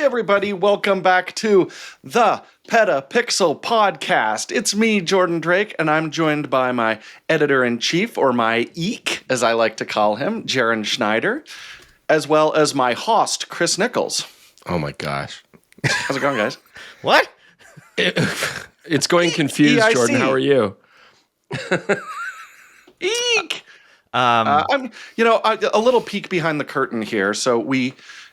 everybody, welcome back to the PetaPixel podcast. It's me, Jordan Drake, and I'm joined by my editor-in-chief, or my eek, as I like to call him, Jaron Schneider, as well as my host, Chris Nichols. Oh my gosh. How's it going, guys? What? It's going confused, EIC. Jordan. How are you? Eek! I'm, a little peek behind the curtain here. So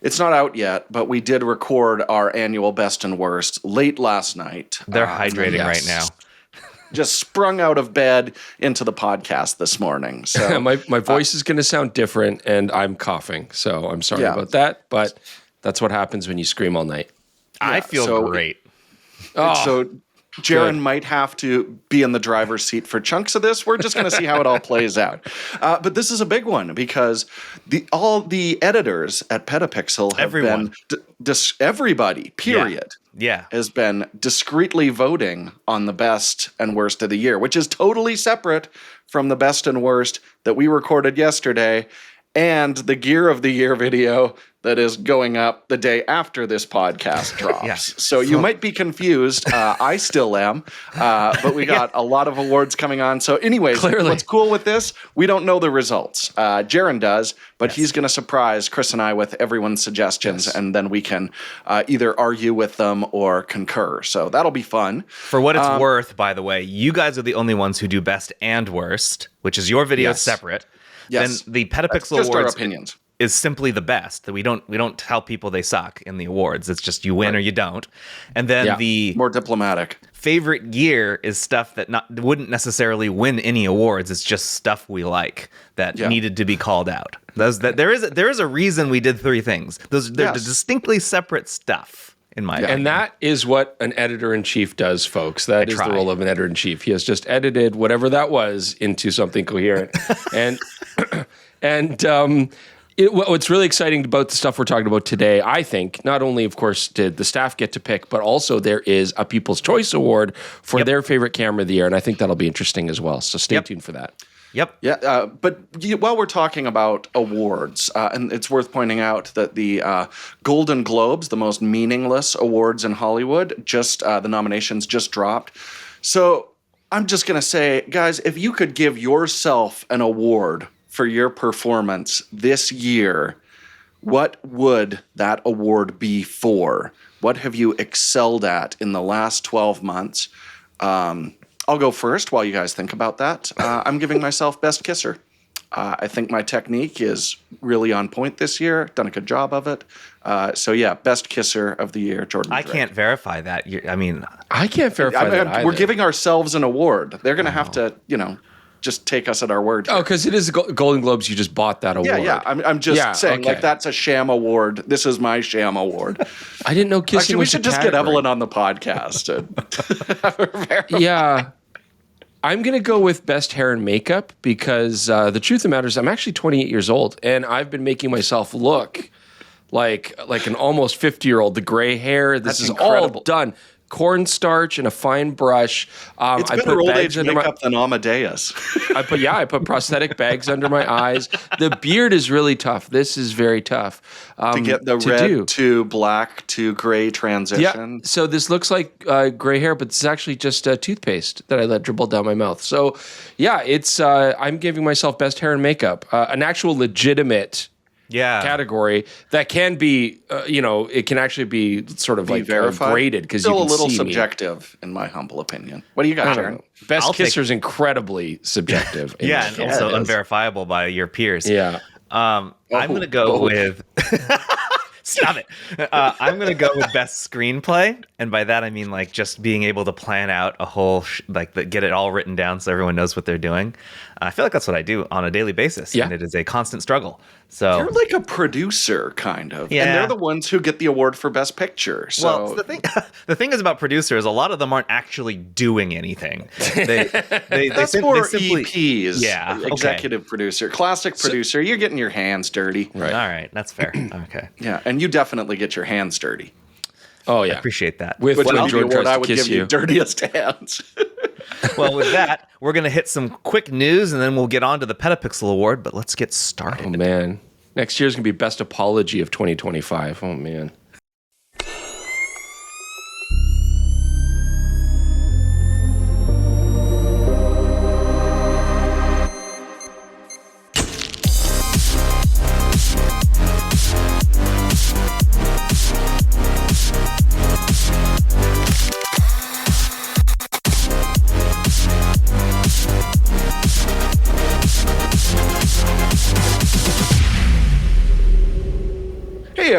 it's not out yet, but we did record our annual best and worst late last night. They're hydrating right now. Just sprung out of bed into the podcast this morning. So my voice is going to sound different, and I'm coughing. So I'm sorry about that, but that's what happens when you scream all night. I feel great. So Jaron might have to be in the driver's seat for chunks of this. We're just going to see how it all plays out. But this is a big one because all the editors at PetaPixel have been everybody, period. Yeah. Has been discreetly voting on the best and worst of the year, which is totally separate from the best and worst that we recorded yesterday and the Gear of the Year video that is going up the day after this podcast drops. Yeah. So you might be confused. I still am. But we got a lot of awards coming on. So anyways, what's cool with this, we don't know the results. Jaron does, but he's going to surprise Chris and I with everyone's suggestions, and then we can either argue with them or concur. So that'll be fun. For what it's worth, by the way, you guys are the only ones who do best and worst, which is your video separate. Yes. Then the PetaPixel just Awards our opinions. Is simply the best. We don't tell people they suck in the awards. It's just you win or you don't. And then the more diplomatic favorite gear is stuff that wouldn't necessarily win any awards. It's just stuff we like that needed to be called out. There is a reason we did three things. They're distinctly separate stuff. In my opinion. And that is what an editor-in-chief does, folks. That is the role of an editor-in-chief. He has just edited whatever that was into something coherent. What's really exciting about the stuff we're talking about today, I think, not only, of course, did the staff get to pick, but also there is a People's Choice Award for their favorite camera of the year, and I think that'll be interesting as well. So stay tuned for that. Yep. Yeah, but while we're talking about awards, and it's worth pointing out that the Golden Globes, the most meaningless awards in Hollywood, the nominations just dropped. So I'm just going to say, guys, if you could give yourself an award for your performance this year, what would that award be for? What have you excelled at in the last 12 months? I'll go first while you guys think about that. I'm giving myself Best Kisser. I think my technique is really on point this year. Done a good job of it. Best Kisser of the year, Jordan Drake. I can't verify that. I can't verify that either. We're giving ourselves an award. They're going to have to, just take us at our word. Oh, because it is Golden Globes. You just bought that award. Yeah. I'm just saying, that's a sham award. This is my sham award. I didn't know kissing Actually, we should just get Evelyn on the podcast. Yeah. I'm going to go with best hair and makeup because the truth of the matter is I'm actually 28 years old, and I've been making myself look like an almost 50-year-old. The gray hair, this is all done. Cornstarch and a fine brush. It's better old age makeup than Amadeus. I put prosthetic bags under my eyes. The beard is really tough. This is very tough. To get the red to black to gray transition. Yeah, so this looks like gray hair, but it's actually just toothpaste that I let dribble down my mouth. So yeah, it's I'm giving myself best hair and makeup. An actual legitimate category that can be, it can actually be sort of verified, graded because you can still a little see subjective, in my humble opinion. What do you got, Jaron? Best Kisser is incredibly subjective. And also unverifiable by your peers. Yeah. I'm going to go with... Stop it. I'm going to go with best screenplay. And by that, I mean just being able to plan out a whole, get it all written down so everyone knows what they're doing. I feel like that's what I do on a daily basis. Yeah. And it is a constant struggle. So you're like a producer, kind of. Yeah. And they're the ones who get the award for best picture. So well, the thing is about producers, a lot of them aren't actually doing anything. That's more EPs. Yeah. Executive producer. Classic producer, you're getting your hands dirty. Right. All right. That's fair. Okay. Yeah. And you definitely get your hands dirty. Oh, yeah. I appreciate that. With the award I would give you dirtiest hands. Well, with that, we're going to hit some quick news, and then we'll get on to the PetaPixel Award, but let's get started. Oh, man. Next year's going to be Best Apology of 2025. Oh, man.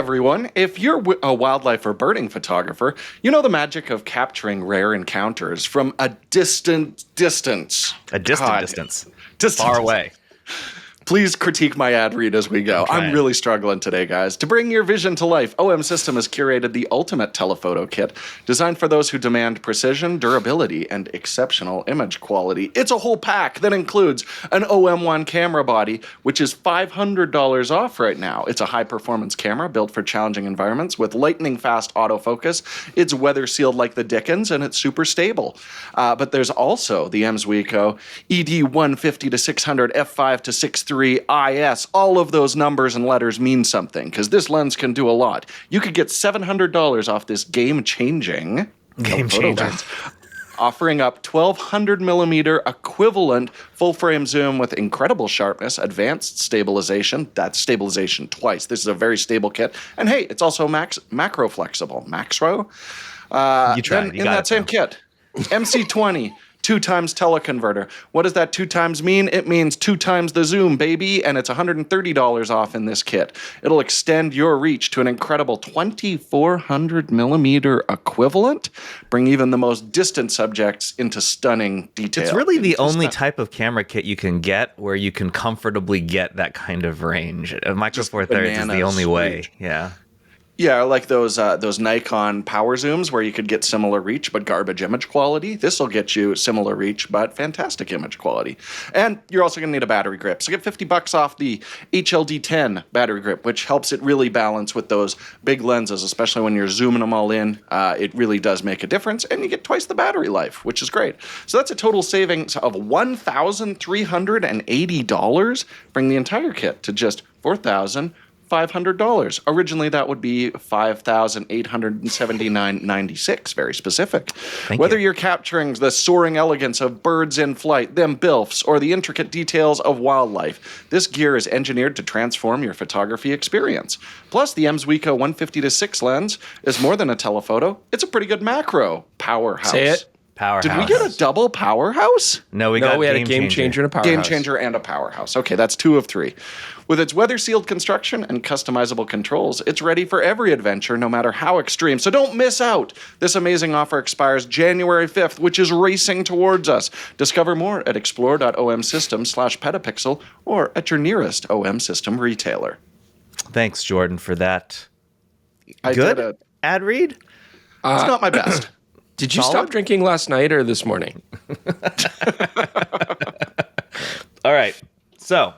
everyone. If you're a wildlife or birding photographer, you know the magic of capturing rare encounters from a distant distance. Distance. Distant Far away. Please critique my ad read as we go. I'm really struggling today, guys. To bring your vision to life, OM System has curated the ultimate telephoto kit, designed for those who demand precision, durability, and exceptional image quality. It's a whole pack that includes an OM1 camera body, which is $500 off right now. It's a high-performance camera built for challenging environments with lightning-fast autofocus. It's weather-sealed like the Dickens, and it's super stable. But there's also the Emswico ED-150-600 F5.0-6.3 IS. All of those numbers and letters mean something, because this lens can do a lot. You could get $700 off this game-changing lens, offering up 1200 millimeter equivalent full-frame zoom with incredible sharpness, advanced stabilization. That's stabilization twice. This is a very stable kit. And hey, it's also macro flexible. Macro? You tried. In that same kit, MC20. 2 times teleconverter. What does that 2 times mean? It means 2 times the zoom, baby, and it's $130 off in this kit. It'll extend your reach to an incredible 2400 millimeter equivalent, bring even the most distant subjects into stunning detail. It's really the only type of camera kit you can get where you can comfortably get that kind of range. A Micro Four Thirds is the only way. Yeah. Yeah, like those Nikon power zooms where you could get similar reach but garbage image quality. This will get you similar reach but fantastic image quality. And you're also going to need a battery grip. So get $50 off the HLD-10 Battery Grip, which helps it really balance with those big lenses, especially when you're zooming them all in. It really does make a difference, and you get twice the battery life, which is great. So that's a total savings of $1,380. Bring the entire kit to just $4,500. Originally, that would be $5,879.96. Very specific. Whether you're capturing the soaring elegance of birds in flight, them bilfs, or the intricate details of wildlife, this gear is engineered to transform your photography experience. Plus, the Emswico 150-6 lens is more than a telephoto. It's a pretty good macro powerhouse. Say it. Powerhouse. Did we get a double powerhouse? No, we had a game changer and a powerhouse. Game changer and a powerhouse. Okay, that's 2 of 3. With its weather-sealed construction and customizable controls, it's ready for every adventure, no matter how extreme. So don't miss out. This amazing offer expires January 5th, which is racing towards us. Discover more at explore.omsystem/PetaPixel or at your nearest OM System retailer. Thanks, Jordan, for that. I Good did it. ad read? It's not my best. Did you stop drinking last night or this morning? All right. So,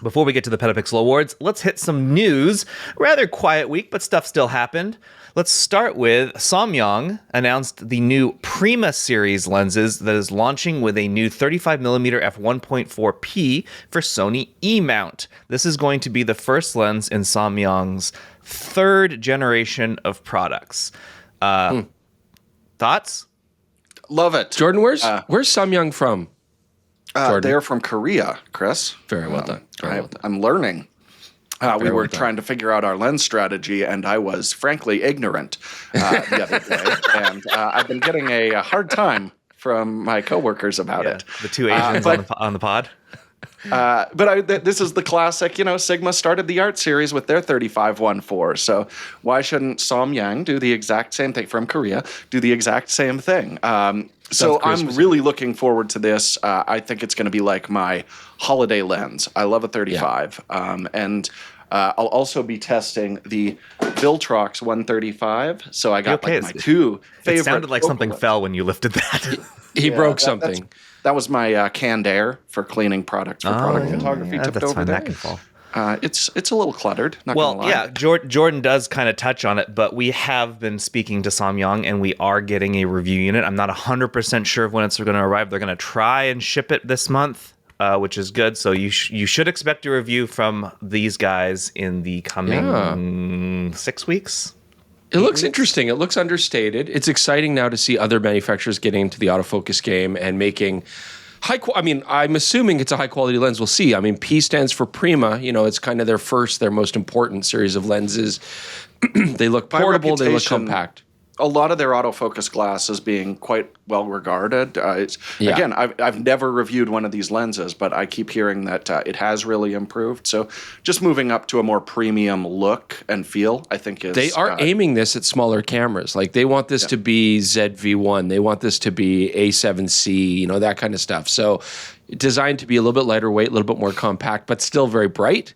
before we get to the PetaPixel Awards, let's hit some news. Rather quiet week, but stuff still happened. Let's start with Samyang announced the new Prima series lenses that is launching with a new 35mm f1.4p for Sony E-mount. This is going to be the first lens in Samyang's 3rd generation of products. Thoughts? Love it. Jordan, where's Samyang from? They're from Korea, Chris. Very well done. I'm learning. We were trying to figure out our lens strategy, and I was frankly ignorant the other day. And I've been getting a hard time from my coworkers about it. The 2 Asians on the pod. This is the classic, Sigma started the art series with their 35-1.4. So why shouldn't Samyang do the exact same thing from Korea, do the exact same thing? So I'm really looking forward to this. I think it's going to be like my holiday lens. I love a 35. And I'll also be testing the Viltrox 135. So I got my 2 favorite. It sounded like something fell when you lifted that. He broke something. That was my canned air for cleaning products for product photography tipped that's over fine. there. That can fall. It's a little cluttered. Not gonna lie. Jordan does kind of touch on it, but we have been speaking to Samyang, and we are getting a review unit. I'm not 100% sure of when it's going to arrive. They're going to try and ship it this month, which is good. So you should expect a review from these guys in the coming 6 weeks. It looks interesting. It looks understated. It's exciting now to see other manufacturers getting into the autofocus game and making I'm assuming it's a high-quality lens. We'll see. P stands for Prima. It's kind of their most important series of lenses. They look portable. They look compact. a lot of their autofocus glass is being quite well regarded. Again, I've never reviewed one of these lenses, but I keep hearing that it has really improved. So just moving up to a more premium look and feel, I think is... They are aiming this at smaller cameras. Like they want this to be ZV-1. They want this to be A7C, that kind of stuff. So designed to be a little bit lighter weight, a little bit more compact, but still very bright.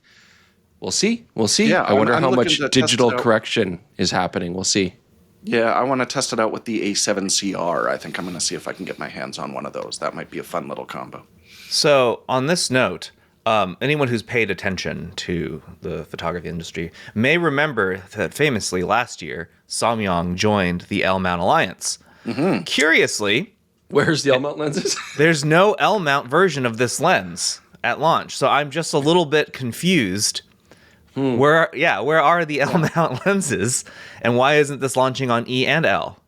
We'll see. Yeah, I wonder how much digital correction is happening. We'll see. Yeah, I want to test it out with the A7CR. I think I'm going to see if I can get my hands on one of those. That might be a fun little combo. So on this note, anyone who's paid attention to the photography industry may remember that famously last year, Samyang joined the L-mount alliance. Mm-hmm. Curiously, where's the L-mount lenses? There's no L-mount version of this lens at launch. So I'm just a little bit confused. Where are the L-mount lenses, and why isn't this launching on E and L?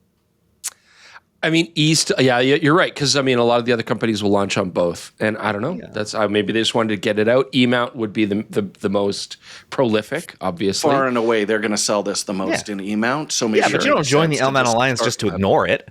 I mean, you're right, because a lot of the other companies will launch on both, and I don't know. Yeah. That's maybe they just wanted to get it out. E-mount would be the most prolific, obviously. Far and away, they're going to sell this the most in E-mount. So maybe but you don't join the L-mount alliance just to ignore it.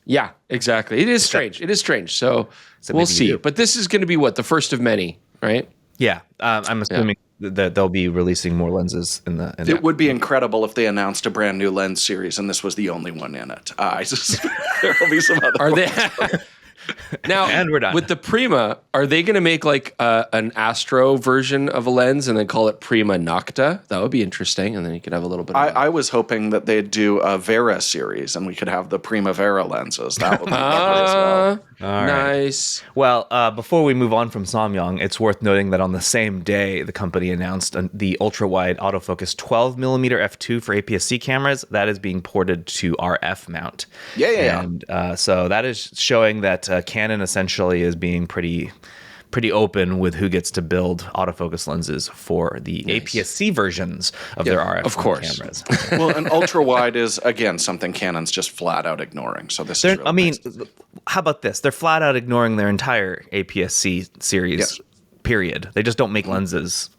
Yeah, exactly. It is strange. So we'll see. But this is going to be the first of many, right? Yeah, I'm assuming that they'll be releasing more lenses in the. It would be incredible if they announced a brand new lens series and this was the only one in it. I suspect there will be some other. Are they? Now, and we're done. With the Prima, are they going to make like an Astro version of a lens and then call it Prima Nocta? That would be interesting, and then you could have a little bit. I was hoping that they'd do a Vera series, and we could have the Primavera lenses. That would be lovely as well. Nice. Well, before we move on from Samyang, it's worth noting that on the same day, the company announced the ultra-wide autofocus 12mm f2 for APS-C cameras. That is being ported to RF mount. Yeah. And so that is showing that Canon essentially is being pretty open with who gets to build autofocus lenses for the APS-C versions of their RF cameras. Well, and ultra-wide is, again, something Canon's just flat out ignoring. So this is really nice. How about this? They're flat out ignoring their entire APS-C series, period. They just don't make lenses.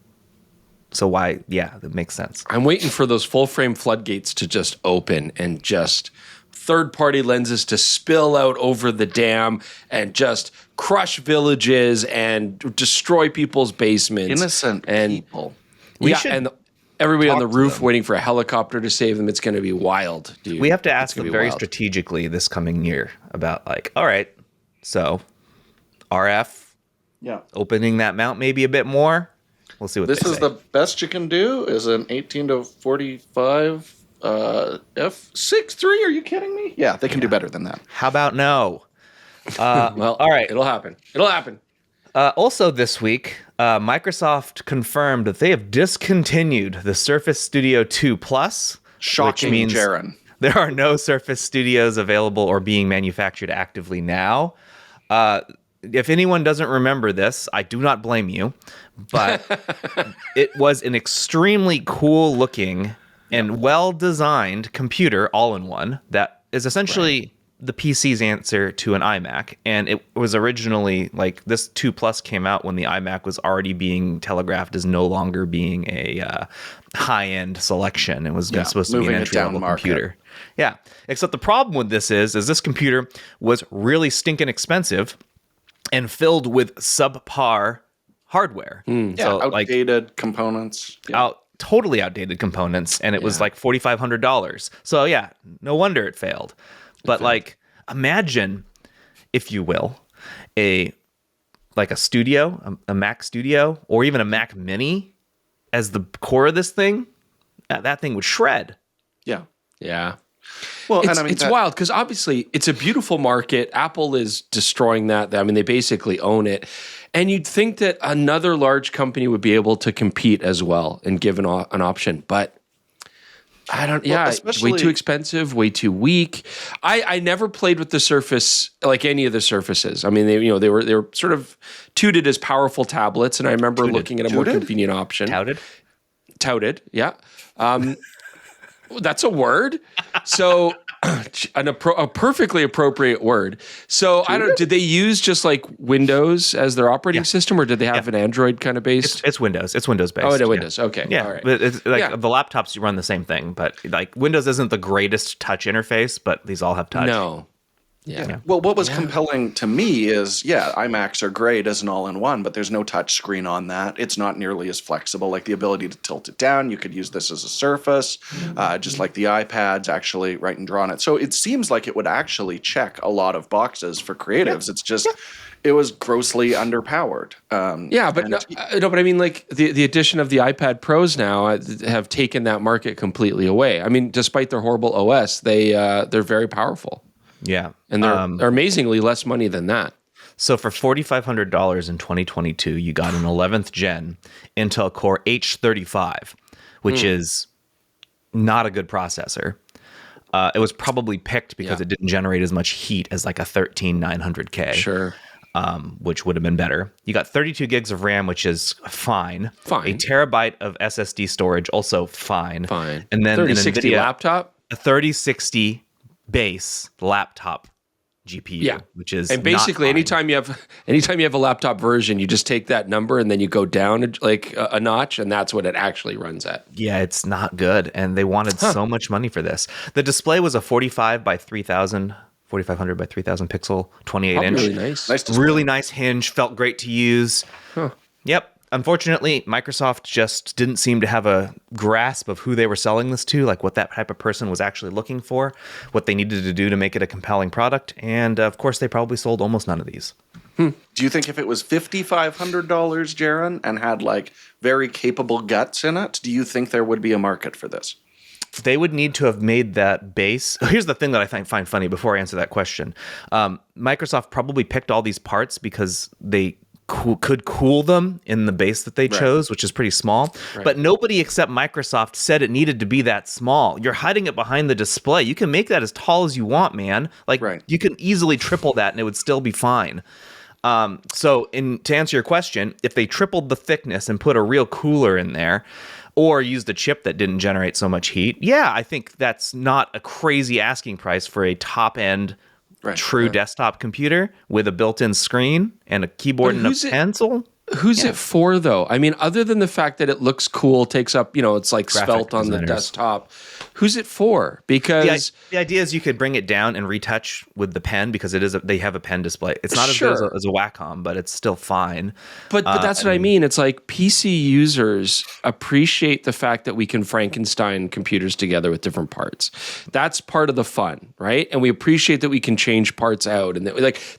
So why? Yeah, that makes sense. I'm waiting for those full-frame floodgates to just open and just third-party lenses to spill out over the dam and just crush villages and destroy people's basements. Innocent people. And everybody on the roof waiting for a helicopter to save them. It's going to be wild, dude. We have to ask them very strategically this coming year about all right, so RF, opening that mount maybe a bit more. We'll see what this they is say. The best you can do is an 18 to 45 F6.3. Are you kidding me? Yeah, they can do better than that. How about no? Well, all right, it'll happen. Also this week, Microsoft confirmed that they have discontinued the Surface Studio 2 Plus. Shocking, which means Jaron. There are no Surface Studios available or being manufactured actively now. If anyone doesn't remember this, I do not blame you, but it was an extremely cool looking and well-designed computer all-in-one that is essentially the PC's answer to an iMac. And it was originally this 2 Plus came out when the iMac was already being telegraphed as no longer being a high-end selection. It was supposed to be an entry-level computer. Yeah, except the problem with this is this computer was really stinking expensive and filled with subpar hardware. So, outdated components. Totally outdated components, and it was like $4,500. So no wonder it failed. But imagine, if you will, a studio, a Mac Studio, or even a Mac Mini as the core of this thing. That thing would shred. Yeah. Well, it's wild because obviously it's a beautiful market. Apple is destroying that. I mean, they basically own it. And you'd think that another large company would be able to compete as well and give an option. But I don't, way too expensive, way too weak. I never played with the Surface, like any of the Surfaces. I mean, they were sort of touted as powerful tablets. And I remember looking at a more convenient option. Touted, yeah. That's a word. So a perfectly appropriate word. So I don't. Did they use just like Windows as their operating system, or did they have an Android kind of based? It's Windows. It's Windows based. Oh, it's Windows. Okay. Yeah. All right. But it's like the laptops, you run the same thing, but like Windows isn't the greatest touch interface, but these all have touch. No. Yeah. Well, what was compelling to me is, iMacs are great as an all-in-one, but there's no touch screen on that. It's not nearly as flexible. Like the ability to tilt it down, you could use this as a surface, just like the iPads actually write and draw on it. So it seems like it would actually check a lot of boxes for creatives. It's just, it was grossly underpowered. But I mean, like the addition of the iPad Pros now have taken that market completely away. I mean, despite their horrible OS, they're very powerful. Yeah. And they're amazingly less money than that. So for $4,500 in 2022, you got an 11th gen Intel Core H35, which is not a good processor. It was probably picked because it didn't generate as much heat as like a 13900K. Sure. Which would have been better. You got 32 gigs of RAM, which is fine. Fine. A terabyte of SSD storage, also fine. Fine. And then 3060 laptop? A 3060 base laptop GPU, which is and basically anytime you have a laptop version, you just take that number and then you go down like a notch, and that's what it actually runs at. Yeah, it's not good, and they wanted so much money for this. The display was a 4500 by 3000 pixel 28 inch. Really nice. Really nice hinge, felt great to use. Yep. Unfortunately, Microsoft just didn't seem to have a grasp of who they were selling this to, like what that type of person was actually looking for, what they needed to do to make it a compelling product. And of course, they probably sold almost none of these. Do you think if it was $5,500, Jaron, and had like very capable guts in it, do you think there would be a market for this? They would need to have made that base. Here's the thing that I find funny before I answer that question. Microsoft probably picked all these parts because they could cool them in the base that they chose, which is pretty small. But nobody except Microsoft said it needed to be that small. You're hiding it behind the display. You can make that as tall as you want, man. Like you can easily triple that and it would still be fine. To answer your question, if they tripled the thickness and put a real cooler in there, or used a chip that didn't generate so much heat, I think that's not a crazy asking price for a top-end true desktop computer with a built-in screen and a keyboard and a pencil. Who's it for, though? I mean, other than the fact that it looks cool, takes up, it's like svelte on the desktop. Who's it for? Because the idea is you could bring it down and retouch with the pen because they have a pen display. It's not as good as a Wacom, but it's still fine. But that's what I mean. It's like PC users appreciate the fact that we can Frankenstein computers together with different parts. That's part of the fun, right? And we appreciate that we can change parts out, and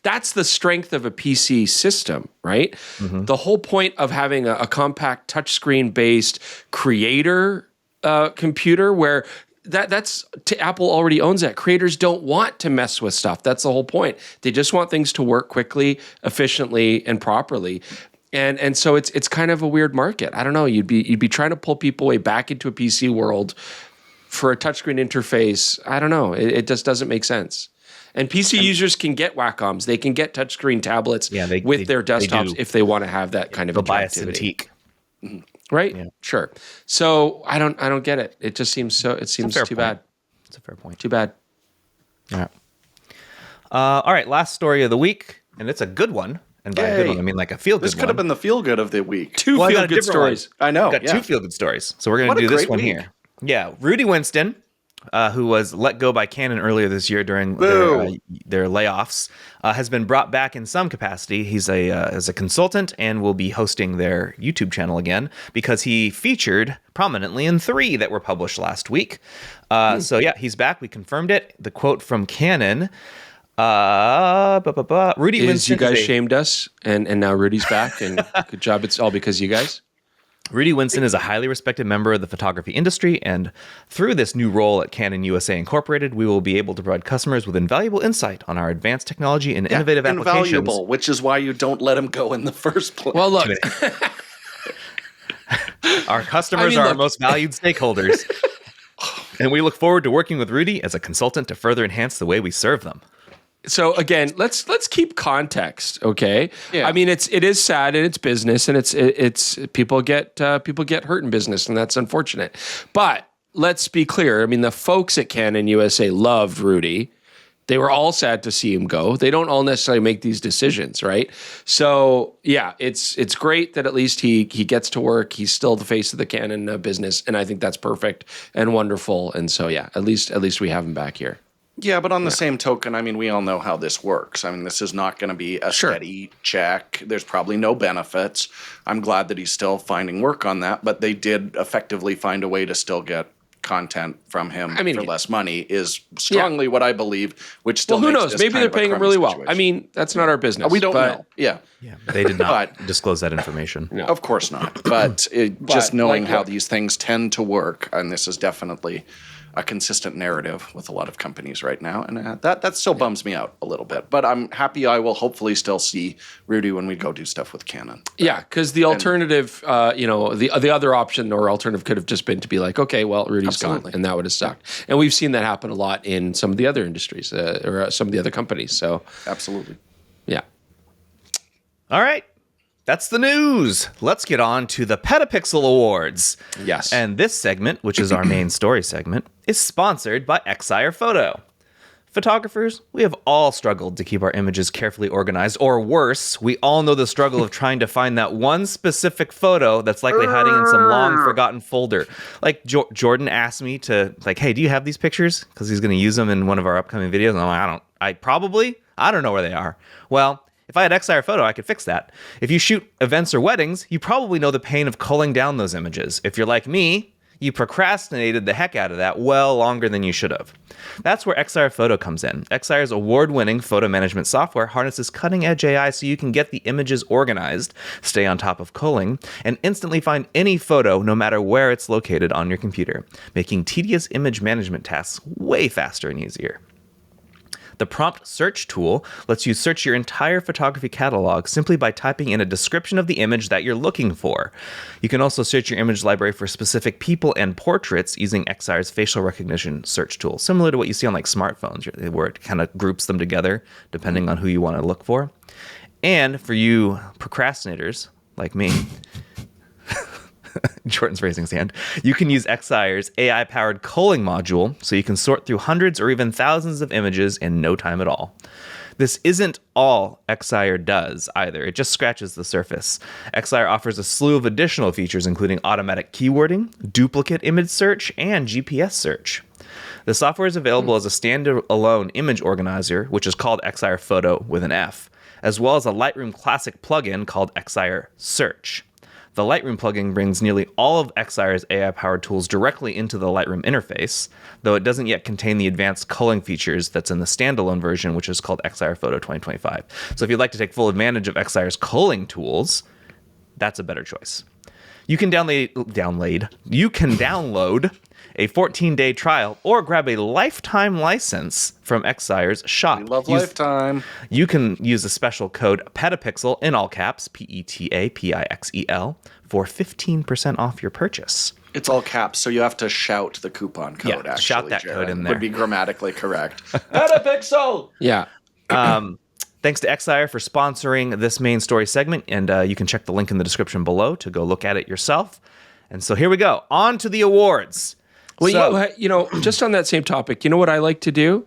that's the strength of a PC system, right? Mm-hmm. The whole point of having a compact touchscreen based creator computer where Apple already owns that. Creators don't want to mess with stuff. That's the whole point. They just want things to work quickly, efficiently, and properly. And so it's kind of a weird market. I don't know. You'd be trying to pull people way back into a PC world for a touchscreen interface. I don't know. It just doesn't make sense. And PC users can get Wacoms. They can get touchscreen tablets with their desktops if they want to have that kind of interactivity. Buy a Cintiq. Mm-hmm. Right? Yeah. Sure. So I don't get it. It just seems too bad. It's a fair point. Too bad. Yeah. All right. Last story of the week, and it's a good one. And by a good one, I mean like a feel good. This could have been the feel good of the week. Two feel good stories. I know. Got two feel good stories. So we're going to do this one here. Yeah. Rudy Winston, who was let go by Canon earlier this year during their layoffs, has been brought back in some capacity. He's as a consultant and will be hosting their YouTube channel again because he featured prominently in 3 that were published last week. So yeah, he's back. We confirmed it. The quote from Canon. Rudy Winston. You guys shamed us, and now Rudy's back, and good job. It's all because you guys. Rudy Winston is a highly respected member of the photography industry, and through this new role at Canon USA Incorporated, we will be able to provide customers with invaluable insight on our advanced technology and innovative applications. Invaluable, which is why you don't let him go in the first place. Well, look. Our customers are our most valued stakeholders, and we look forward to working with Rudy as a consultant to further enhance the way we serve them. So again, let's keep context, okay? Yeah. I mean, it is sad and it's business and it's people get hurt in business and that's unfortunate. But let's be clear. I mean, the folks at Canon USA loved Rudy. They were all sad to see him go. They don't all necessarily make these decisions, right? So yeah, it's great that at least he gets to work. He's still the face of the Canon business, and I think that's perfect and wonderful. And so yeah, at least we have him back here. Yeah, but on the same token, I mean, we all know how this works. I mean, this is not going to be a steady check. There's probably no benefits. I'm glad that he's still finding work on that, but they did effectively find a way to still get content from him for less money is strongly what I believe, which still who makes knows? this Maybe kind they're of a paying him crummy really well. situation. I mean, that's not our business. We don't know. Yeah. But they did not disclose that information. No. Of course not. But just knowing how these things tend to work, and this is definitely a consistent narrative with a lot of companies right now, and that still bums me out a little bit. But I'm happy I will hopefully still see Rudy when we go do stuff with Canon. Yeah, because the alternative, the other option or alternative could have just been to be like, okay, well, Rudy's gone, and that would have sucked. And we've seen that happen a lot in some of the other industries or some of the other companies. So absolutely, yeah. All right. That's the news. Let's get on to the PetaPixel Awards. Yes. And this segment, which is our main story segment, is sponsored by Excire Photo. Photographers, we have all struggled to keep our images carefully organized, or worse, we all know the struggle of trying to find that one specific photo that's likely hiding in some long forgotten folder. Like Jordan asked me to, like, hey, do you have these pictures? Because he's going to use them in one of our upcoming videos. And I'm like, I don't know where they are. Well, if I had Excire Photo, I could fix that. If you shoot events or weddings, you probably know the pain of culling down those images. If you're like me, you procrastinated the heck out of that well longer than you should have. That's where Excire Photo comes in. Excire's award-winning photo management software harnesses cutting-edge AI so you can get the images organized, stay on top of culling, and instantly find any photo no matter where it's located on your computer, making tedious image management tasks way faster and easier. The prompt search tool lets you search your entire photography catalog simply by typing in a description of the image that you're looking for. You can also search your image library for specific people and portraits using Excire's facial recognition search tool, similar to what you see on like smartphones, where it kind of groups them together depending on who you want to look for. And for you procrastinators like me, Jordan's raising his hand. You can use Excire's AI-powered culling module so you can sort through hundreds or even thousands of images in no time at all. This isn't all Excire does either. It just scratches the surface. Excire offers a slew of additional features, including automatic keywording, duplicate image search, and GPS search. The software is available as a standalone image organizer, which is called Excire Photo with an F, as well as a Lightroom Classic plugin called Excire Search. The Lightroom plugin brings nearly all of Excire's AI-powered tools directly into the Lightroom interface, though it doesn't yet contain the advanced culling features that's in the standalone version, which is called Excire Photo 2025. So if you'd like to take full advantage of Excire's culling tools, that's a better choice. You can download a 14-day trial or grab a lifetime license from Excire's shop. We love lifetime. You can use the special code PetaPixel in all caps, PETAPIXEL, for 15% off your purchase. It's all caps, so you have to shout the coupon code. Yeah, actually, shout that Jared. code in there. Would be grammatically correct. PetaPixel. Yeah. Thanks to Excire for sponsoring this main story segment, and you can check the link in the description below to go look at it yourself. And so here we go. On to the awards. Well, just on that same topic, you know what I like to do?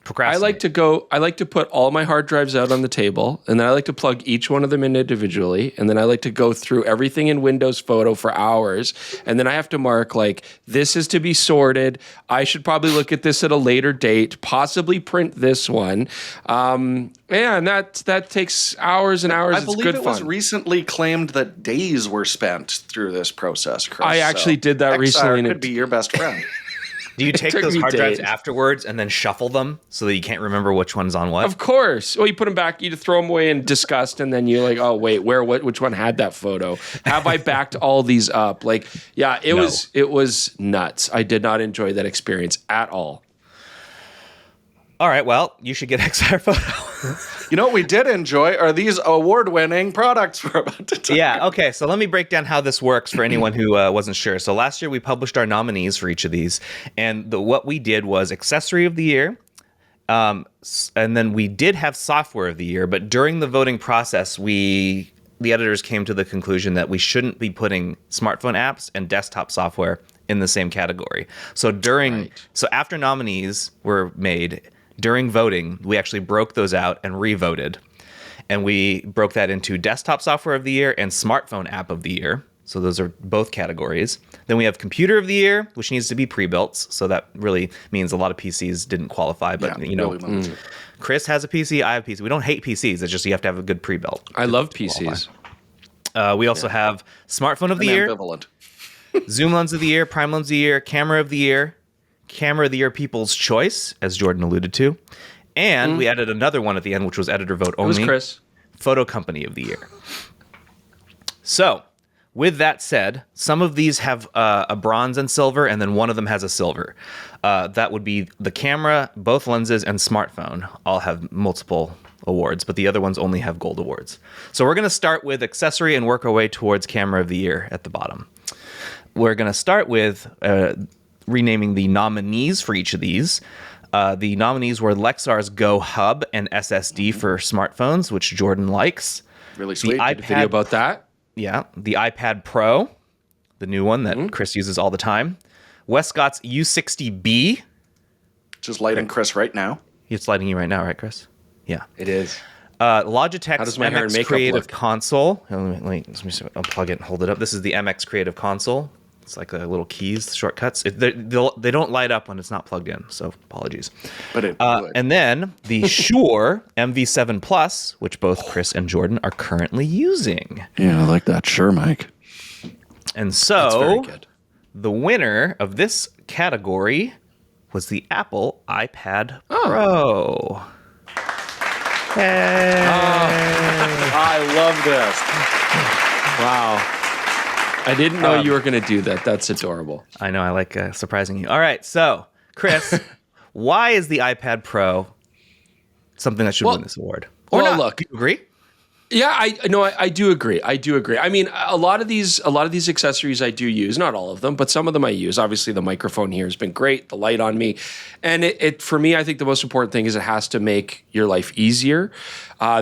Procrastinate. I like to put all my hard drives out on the table, and then I like to plug each one of them in individually, and then I like to go through everything in Windows Photo for hours, and then I have to mark, like, this is to be sorted. I should probably look at this at a later date, possibly print this one. And that takes hours and hours. I believe it was recently claimed that days were spent through this process, Chris. I actually did that recently. Exire could be your best friend. Do you take those hard drives days. afterwards and then shuffle them so that you can't remember which one's on what? Of course. Well, you put them back, you throw them away in disgust, and then you're like, oh, wait, which one had that photo? Have I backed all these up? Like, yeah, it was nuts. I did not enjoy that experience at all. All right, well, you should get Excire Photo. You know what we did enjoy are these award-winning products we're about to talk about. Yeah, okay, so let me break down how this works for anyone who wasn't sure. So last year we published our nominees for each of these, and what we did was Accessory of the Year, and then we did have Software of the Year, but during the voting process, the editors came to the conclusion that we shouldn't be putting smartphone apps and desktop software in the same category. So after nominees were made, during voting, we actually broke those out and re-voted. And we broke that into desktop software of the year and smartphone app of the year. So those are both categories. Then we have computer of the year, which needs to be pre-built. So that really means a lot of PCs didn't qualify. But, really Chris has a PC, I have a PC. We don't hate PCs. It's just you have to have a good pre-built. I love PCs. We also have smartphone of the year, zoom lens of the year, prime lens of the year, camera of the year people's choice, as Jordan alluded to. And we added another one at the end, which was editor vote only. It was Chris. Photo company of the year. So, with that said, some of these have a bronze and silver, and then one of them has a silver. That would be the camera, both lenses, and smartphone all have multiple awards, but the other ones only have gold awards. So we're going to start with accessory and work our way towards camera of the year at the bottom. We're going to start with renaming the nominees for each of these. The nominees were Lexar's Go Hub and SSD for smartphones, which Jordan likes. Really sweet. The iPad, video about that. Yeah, the iPad Pro, the new one that Chris uses all the time. Westcott's U60B. Just lighting Chris right now. It's lighting you right now, right, Chris? Yeah. It is. Logitech's MX Creative Console. Let me unplug it and hold it up. This is the MX Creative Console. It's like a little keys, shortcuts. They don't light up when it's not plugged in, so apologies. But it and then the Shure MV7 Plus, which both Chris and Jordan are currently using. Yeah, I like that. Sure, Mike. And so the winner of this category was the Apple iPad Pro. Hey. I love this. Wow. I didn't know you were going to do that. That's adorable. I know. I like surprising you. All right. So, Chris, why is the iPad Pro something that should win this award? Or not? Look. Do you agree? Yeah, I do agree. I do agree. I mean, a lot of these accessories I do use, not all of them, but some of them I use. Obviously, the microphone here has been great, the light on me. And it for me, I think the most important thing is it has to make your life easier.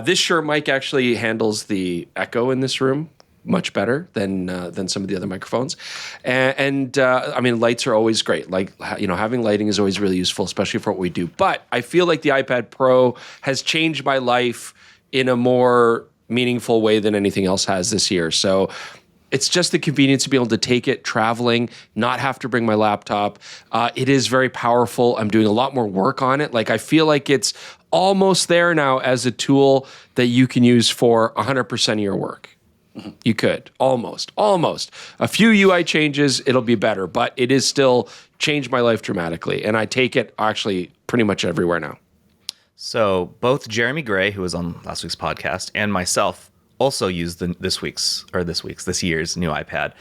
This Shure mic actually handles the echo in this room much better than some of the other microphones. And I mean, lights are always great. Like, having lighting is always really useful, especially for what we do. But I feel like the iPad Pro has changed my life in a more meaningful way than anything else has this year. So it's just the convenience to be able to take it traveling, not have to bring my laptop. It is very powerful. I'm doing a lot more work on it. Like, I feel like it's almost there now as a tool that you can use for 100% of your work. You could almost a few UI changes. It'll be better, but it is still changed my life dramatically. And I take it actually pretty much everywhere now. So both Jeremy Gray, who was on last week's podcast, and myself also used this year's new iPad.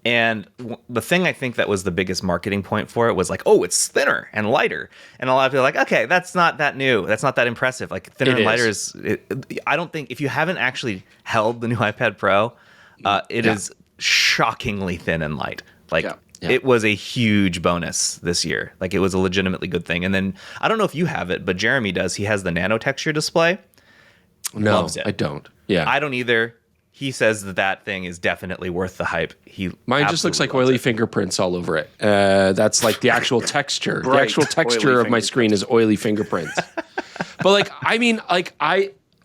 And the thing I think that was the biggest marketing point for it was like, oh, it's thinner and lighter. And a lot of people are like, okay, that's not that new. That's not that impressive. Like, thinner and lighter is, I don't think, if you haven't actually held the new iPad Pro, it is shockingly thin and light. Like, it was a huge bonus this year. Like, it was a legitimately good thing. And then, I don't know if you have it, but Jeremy does. He has the nano texture display. No, loves it. I don't. Yeah. I don't either. He says that thing is definitely worth the hype. Mine just looks like oily fingerprints all over it. That's like the actual texture. The actual texture of my screen is oily fingerprints. But like, I mean, like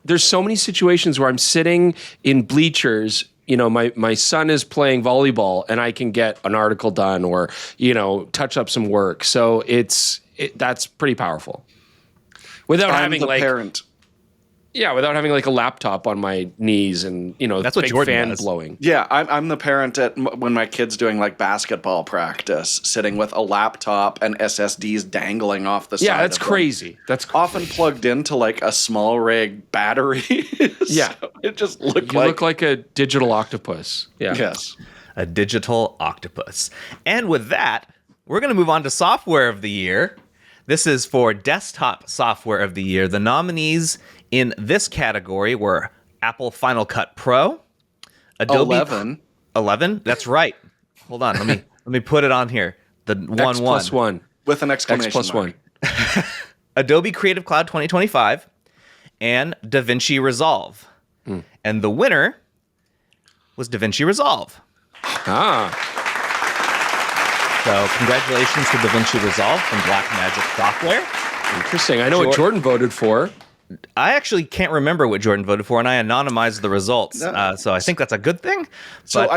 there's so many situations where I'm sitting in bleachers. My son is playing volleyball, and I can get an article done or touch up some work. So that's pretty powerful. Without having parent. Yeah, without having like a laptop on my knees and that's what big Jordan fan does. blowing. Yeah, I'm the parent when my kid's doing like basketball practice, sitting with a laptop and SSDs dangling off the side. Yeah, that's of them. crazy. That's often plugged into like a small rig battery. Yeah, so it just look like a digital octopus. Yeah. Yes, a digital octopus. And with that, we're going to move on to software of the year. This is for desktop software of the year. The nominees in this category were Apple Final Cut Pro, Adobe 11. That's right. Hold on. Let me put it on here. The X plus one with an exclamation X plus mark. one. Adobe Creative Cloud 2025 and DaVinci Resolve. And the winner was DaVinci Resolve. So congratulations to DaVinci Resolve from Blackmagic Software. Interesting. I know what Jordan voted for. I actually can't remember what Jordan voted for, and I anonymized the results. So I think that's a good thing. So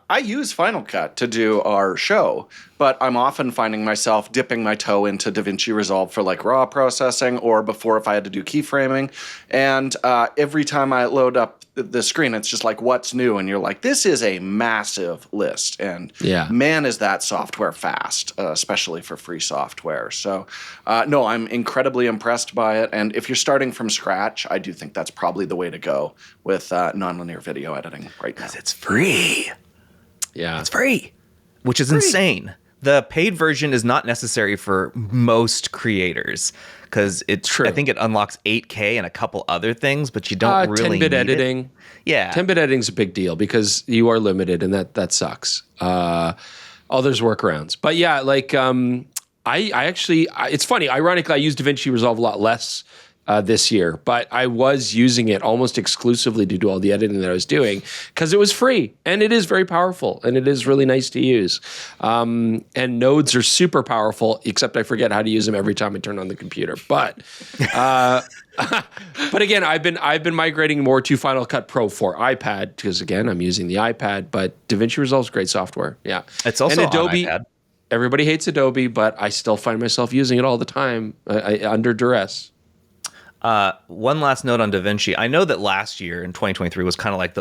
I use Final Cut to do our show, but I'm often finding myself dipping my toe into DaVinci Resolve for like raw processing or before if I had to do keyframing. And every time I load up the screen, it's just like, what's new? And you're like, this is a massive list. And man, is that software fast, especially for free software. So no, I'm incredibly impressed by it. And if you're starting from scratch, I do think that's probably the way to go with nonlinear video editing right now. Because it's free. Yeah. It's free, which is insane. The paid version is not necessary for most creators because it's true. I think it unlocks 8K and a couple other things, but you don't really 10-bit need editing. It. Yeah. 10-bit editing is a big deal because you are limited, and that sucks. There's workarounds. But yeah, like I actually, it's funny. Ironically, I use DaVinci Resolve a lot less this year, but I was using it almost exclusively to do all the editing that I was doing because it was free and it is very powerful and it is really nice to use. And nodes are super powerful, except I forget how to use them every time I turn on the computer. But but again, I've been migrating more to Final Cut Pro for iPad because again, I'm using the iPad. But DaVinci Resolve is great software. Yeah, it's also and Adobe. on iPad. Everybody hates Adobe, but I still find myself using it all the time under duress. One last note on DaVinci. I know that last year in 2023 was kind of like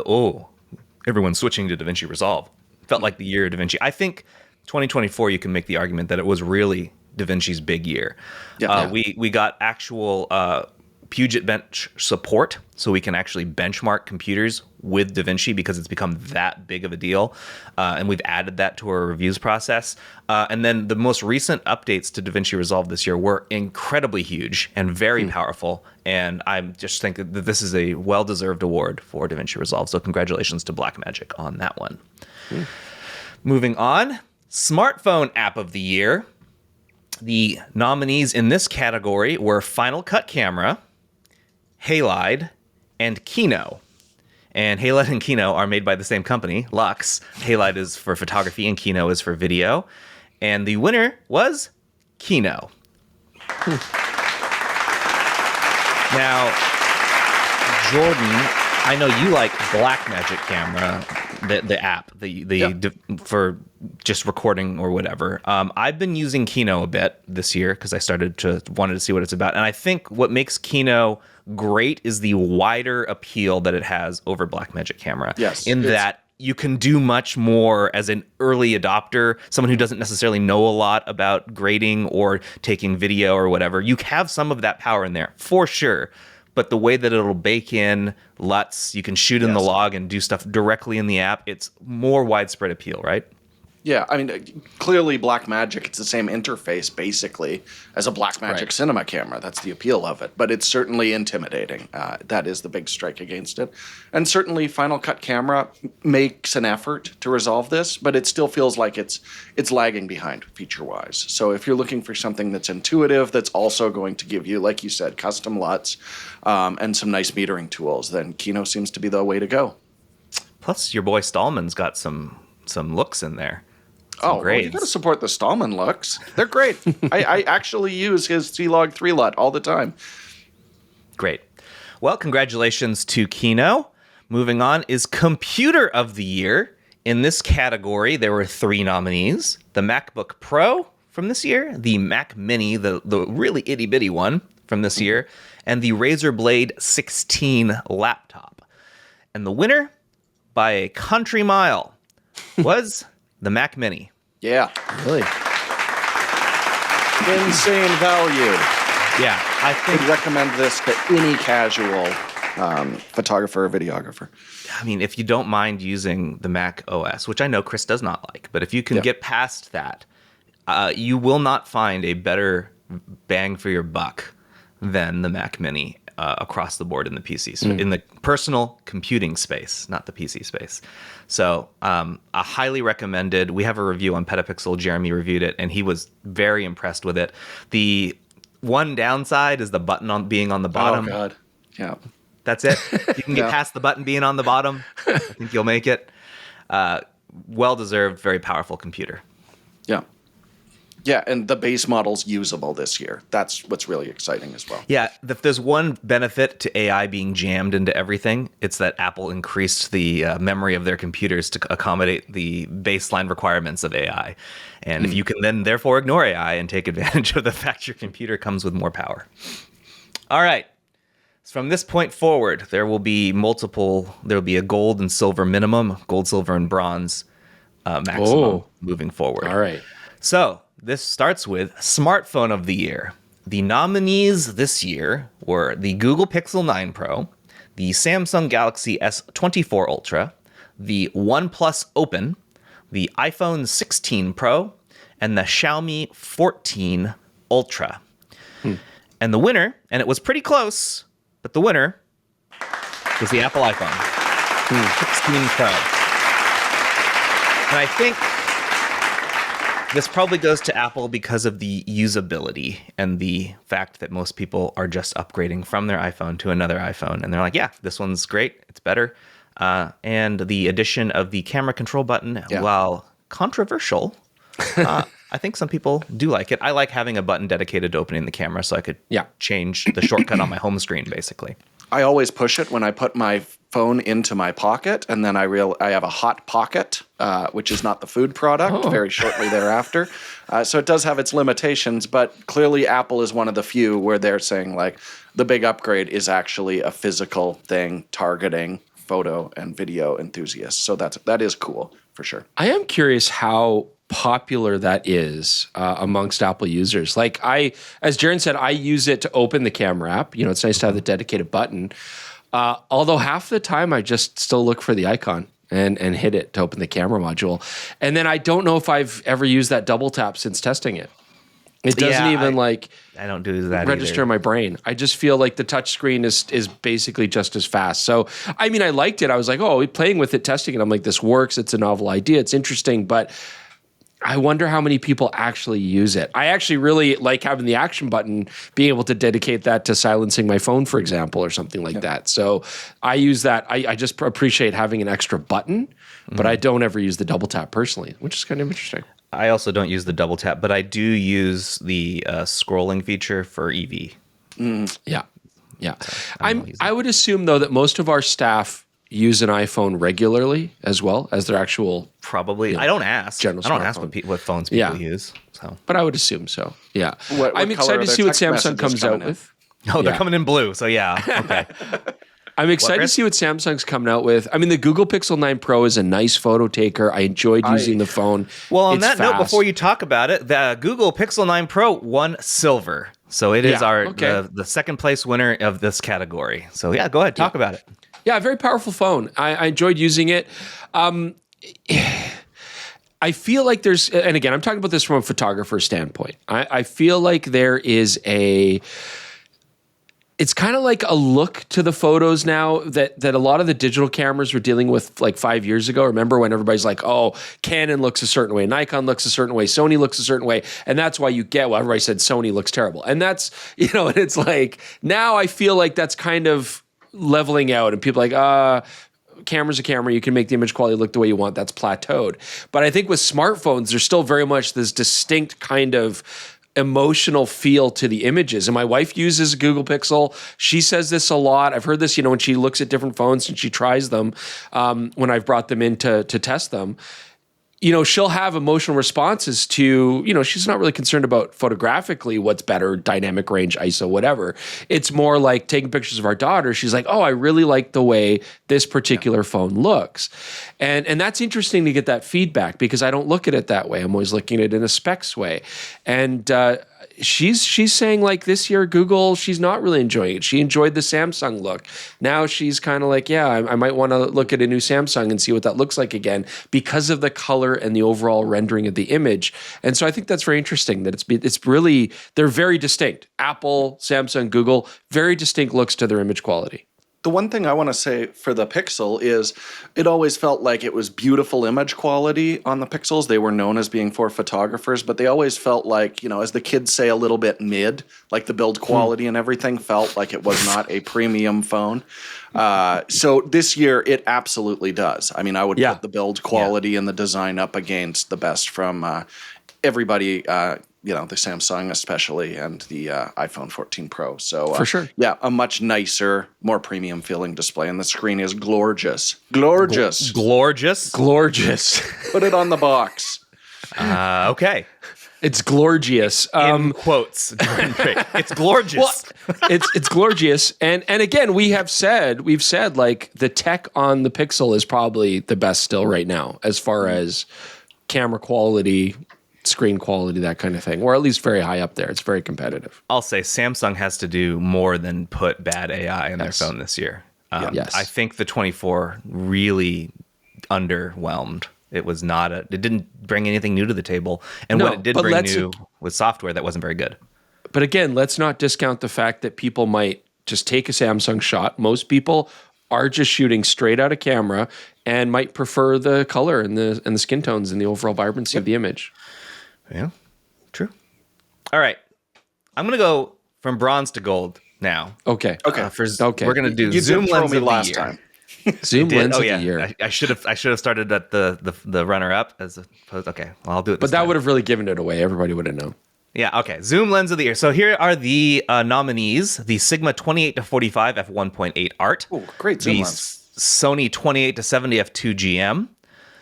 everyone's switching to DaVinci Resolve. Felt like the year of DaVinci. I think 2024 you can make the argument that it was really DaVinci's big year. We got actual Puget Bench support, so we can actually benchmark computers with DaVinci because it's become that big of a deal. And we've added that to our reviews process. And then the most recent updates to DaVinci Resolve this year were incredibly huge and very powerful. And I just think that this is a well-deserved award for DaVinci Resolve. So congratulations to Blackmagic on that one. Moving on, smartphone app of the year. The nominees in this category were Final Cut Camera, Halide, and Kino. And Halide and Kino are made by the same company, Lux. Halide is for photography and Kino is for video. And the winner was Kino. Now, Jordan, I know you like Blackmagic Camera, the app, for just recording or whatever. I've been using Kino a bit this year because I wanted to see what it's about. And I think what makes Kino great is the wider appeal that it has over Blackmagic Camera. Yes. That you can do much more as an early adopter, someone who doesn't necessarily know a lot about grading or taking video or whatever. You have some of that power in there, for sure. But the way that it'll bake in LUTs, you can shoot in the log and do stuff directly in the app, it's more widespread appeal, right? Yeah, I mean, clearly Blackmagic, it's the same interface, basically, as a Blackmagic cinema camera. That's the appeal of it. But it's certainly intimidating. That is the big strike against it. And certainly Final Cut Camera makes an effort to resolve this, but it still feels like it's lagging behind feature-wise. So if you're looking for something that's intuitive, that's also going to give you, like you said, custom LUTs and some nice metering tools, then Kino seems to be the way to go. Plus, your boy Stallman's got some looks in there. Well, you got to support the Stallman looks. They're great. I actually use his C-Log 3 LUT all the time. Great. Well, congratulations to Kino. Moving on is Computer of the Year. In this category, there were 3 nominees. The MacBook Pro from this year, the Mac Mini, the really itty-bitty one from this year, and the Razer Blade 16 laptop. And the winner, by a country mile, was the Mac Mini. Yeah. Really? Insane value. Yeah. I think I'd recommend this to any casual photographer or videographer. I mean, if you don't mind using the Mac OS, which I know Chris does not like, but if you can get past that, you will not find a better bang for your buck than the Mac Mini across the board in the PC, in the personal computing space, not the PC space. So I highly recommended. We have a review on PetaPixel. Jeremy reviewed it, and he was very impressed with it. The one downside is the button being on the bottom. Oh, God. Yeah. That's it. You can get past the button being on the bottom. I think you'll make it. Well-deserved, very powerful computer. Yeah. Yeah, and the base model's usable this year. That's what's really exciting as well. Yeah, if there's one benefit to AI being jammed into everything, it's that Apple increased the memory of their computers to accommodate the baseline requirements of AI. And if you can then therefore ignore AI and take advantage of the fact your computer comes with more power. All right. So from this point forward, there will be a gold and silver minimum, gold, silver, and bronze maximum moving forward. All right. So this starts with Smartphone of the Year. The nominees this year were the Google Pixel 9 Pro, the Samsung Galaxy S24 Ultra, the OnePlus Open, the iPhone 16 Pro, and the Xiaomi 14 Ultra. And the winner, and it was pretty close, but the winner was the Apple iPhone 16 Pro. And I think this probably goes to Apple because of the usability and the fact that most people are just upgrading from their iPhone to another iPhone. And they're like, yeah, this one's great. It's better. And the addition of the camera control button, while controversial, I think some people do like it. I like having a button dedicated to opening the camera so I could change the shortcut on my home screen, basically. I always push it when I put my phone into my pocket, and then I have a hot pocket, which is not the food product, very shortly thereafter. So it does have its limitations, but clearly Apple is one of the few where they're saying like the big upgrade is actually a physical thing targeting photo and video enthusiasts. So that is cool for sure. I am curious how popular that is amongst Apple users. Like as Jaron said, I use it to open the camera app. You know, it's nice to have the dedicated button. Although half the time I just still look for the icon and hit it to open the camera module. And then I don't know if I've ever used that double tap since testing it. It doesn't I don't do that register in my brain. I just feel like the touch screen is basically just as fast. So, I mean, I liked it. I was like, playing with it, testing it. I'm like, this works. It's a novel idea. It's interesting. But I wonder how many people actually use it. I actually really like having the action button, being able to dedicate that to silencing my phone, for example, or something like that. So I use that. I just appreciate having an extra button, but I don't ever use the double tap personally, which is kind of interesting. I also don't use the double tap, but I do use the scrolling feature for EV. Yeah. So I would assume, though, that most of our staff use an iPhone regularly as well as their actual. Probably. I don't ask. I don't ask what phones people use. So, but I would assume so. Yeah. What I'm excited to see what Samsung comes out with. Oh, they're coming in blue. So yeah. Okay. I'm excited to see what Samsung's coming out with. I mean, the Google Pixel 9 Pro is a nice photo taker. I enjoyed using the phone. Well, on that note, before you talk about it, the Google Pixel 9 Pro won silver. So it is the second place winner of this category. So yeah, go ahead, talk about it. Yeah, very powerful phone. I enjoyed using it. I feel like there's, and again, I'm talking about this from a photographer standpoint. I feel like there is it's kind of like a look to the photos now that a lot of the digital cameras were dealing with like 5 years ago. Remember when everybody's like, oh, Canon looks a certain way, Nikon looks a certain way, Sony looks a certain way. And that's why everybody said Sony looks terrible. And that's, and it's like, now I feel like that's kind of leveling out and people are like, camera's a camera. You can make the image quality look the way you want. That's plateaued. But I think with smartphones, there's still very much this distinct kind of emotional feel to the images. And my wife uses Google Pixel. She says this a lot. I've heard this, when she looks at different phones and she tries them, when I've brought them in to test them. She'll have emotional responses to, she's not really concerned about photographically what's better, dynamic range, ISO, whatever. It's more like taking pictures of our daughter. She's like, oh, I really like the way this particular phone looks. And that's interesting to get that feedback because I don't look at it that way. I'm always looking at it in a specs way. And she's saying like this year, Google, she's not really enjoying it. She enjoyed the Samsung look. Now she's kind of like, yeah, I might want to look at a new Samsung and see what that looks like again because of the color and the overall rendering of the image. And so I think that's very interesting that it's really, they're very distinct. Apple, Samsung, Google, very distinct looks to their image quality. The one thing I want to say for the Pixel is it always felt like it was beautiful image quality on the Pixels. They were known as being for photographers, but they always felt like, as the kids say, a little bit mid, like the build quality and everything felt like it was not a premium phone. So this year it absolutely does. I mean, I would put the build quality and the design up against the best from everybody, the Samsung especially, and the iPhone 14 Pro. So for sure, yeah, a much nicer, more premium feeling display, and the screen is gorgeous. Gorgeous. Put it on the box. Okay. It's gorgeous. In quotes. It's gorgeous. Well, it's gorgeous. And again, we've said like the tech on the Pixel is probably the best still right now as far as camera quality, screen quality, that kind of thing, or at least very high up there. It's very competitive. I'll say Samsung has to do more than put bad AI in their phone this year. Yes. I think the 24 really underwhelmed. It didn't bring anything new to the table. And what it did bring new was software that wasn't very good. But again, let's not discount the fact that people might just take a Samsung shot. Most people are just shooting straight out of camera and might prefer the color and the skin tones and the overall vibrancy of the image. Yeah, true. All right. I'm going to go from bronze to gold now. Okay. We're going to do zoom lens of the year. Zoom lens of the year. I should have started at the runner up as opposed. Okay, well, I'll do it. But that would have really given it away. Everybody would have known. Yeah. Okay. Zoom lens of the year. So here are the nominees: the Sigma 28-45 f1.8 Art. Oh, great zoom lens. Sony 28-70 f2 GM.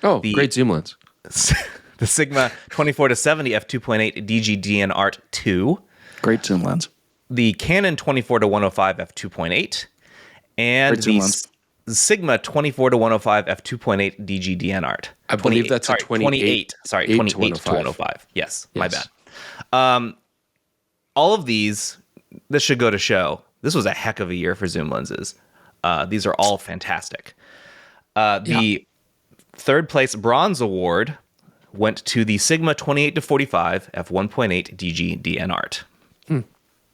Oh, great zoom lens. The Sigma 24-70 f2.8 DGDN Art 2. Great zoom lens. The Canon 24-105 f2.8, and the Sigma 24-105 f2.8 DGDN Art. I believe that's a 28. Sorry, 28-105. Yes, my bad. All of these, this should go to show, this was a heck of a year for zoom lenses. These are all fantastic. The third place bronze award went to the Sigma 28-45 f1.8 DGDN Art.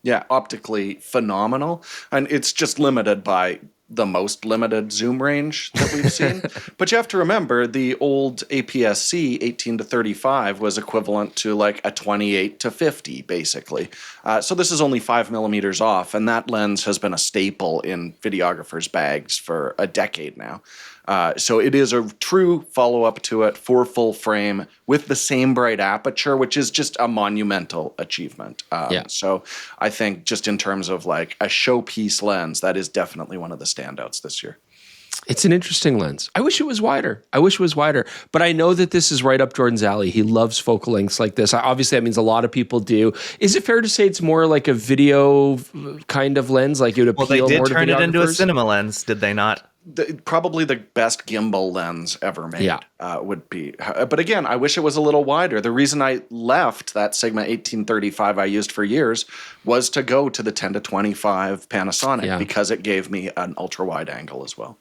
Yeah, optically phenomenal. And it's just limited by the most limited zoom range that we've seen. But you have to remember the old APS-C 18-35 was equivalent to like a 28-50, basically. So this is only 5 millimeters off, and that lens has been a staple in videographers' bags for a decade now. So it is a true follow-up to it for full frame with the same bright aperture, which is just a monumental achievement. So I think just in terms of like a showpiece lens, that is definitely one of the standouts this year. It's an interesting lens. I wish it was wider. But I know that this is right up Jordan's alley. He loves focal lengths like this. Obviously, that means a lot of people do. Is it fair to say it's more like a video kind of lens? Like it would appeal more to videographers? Well, they did turn it into a cinema lens, did they not? Probably the best gimbal lens ever made would be. But again, I wish it was a little wider. The reason I left that Sigma 1835 I used for years was to go to the 10-25 Panasonic because it gave me an ultra wide angle as well.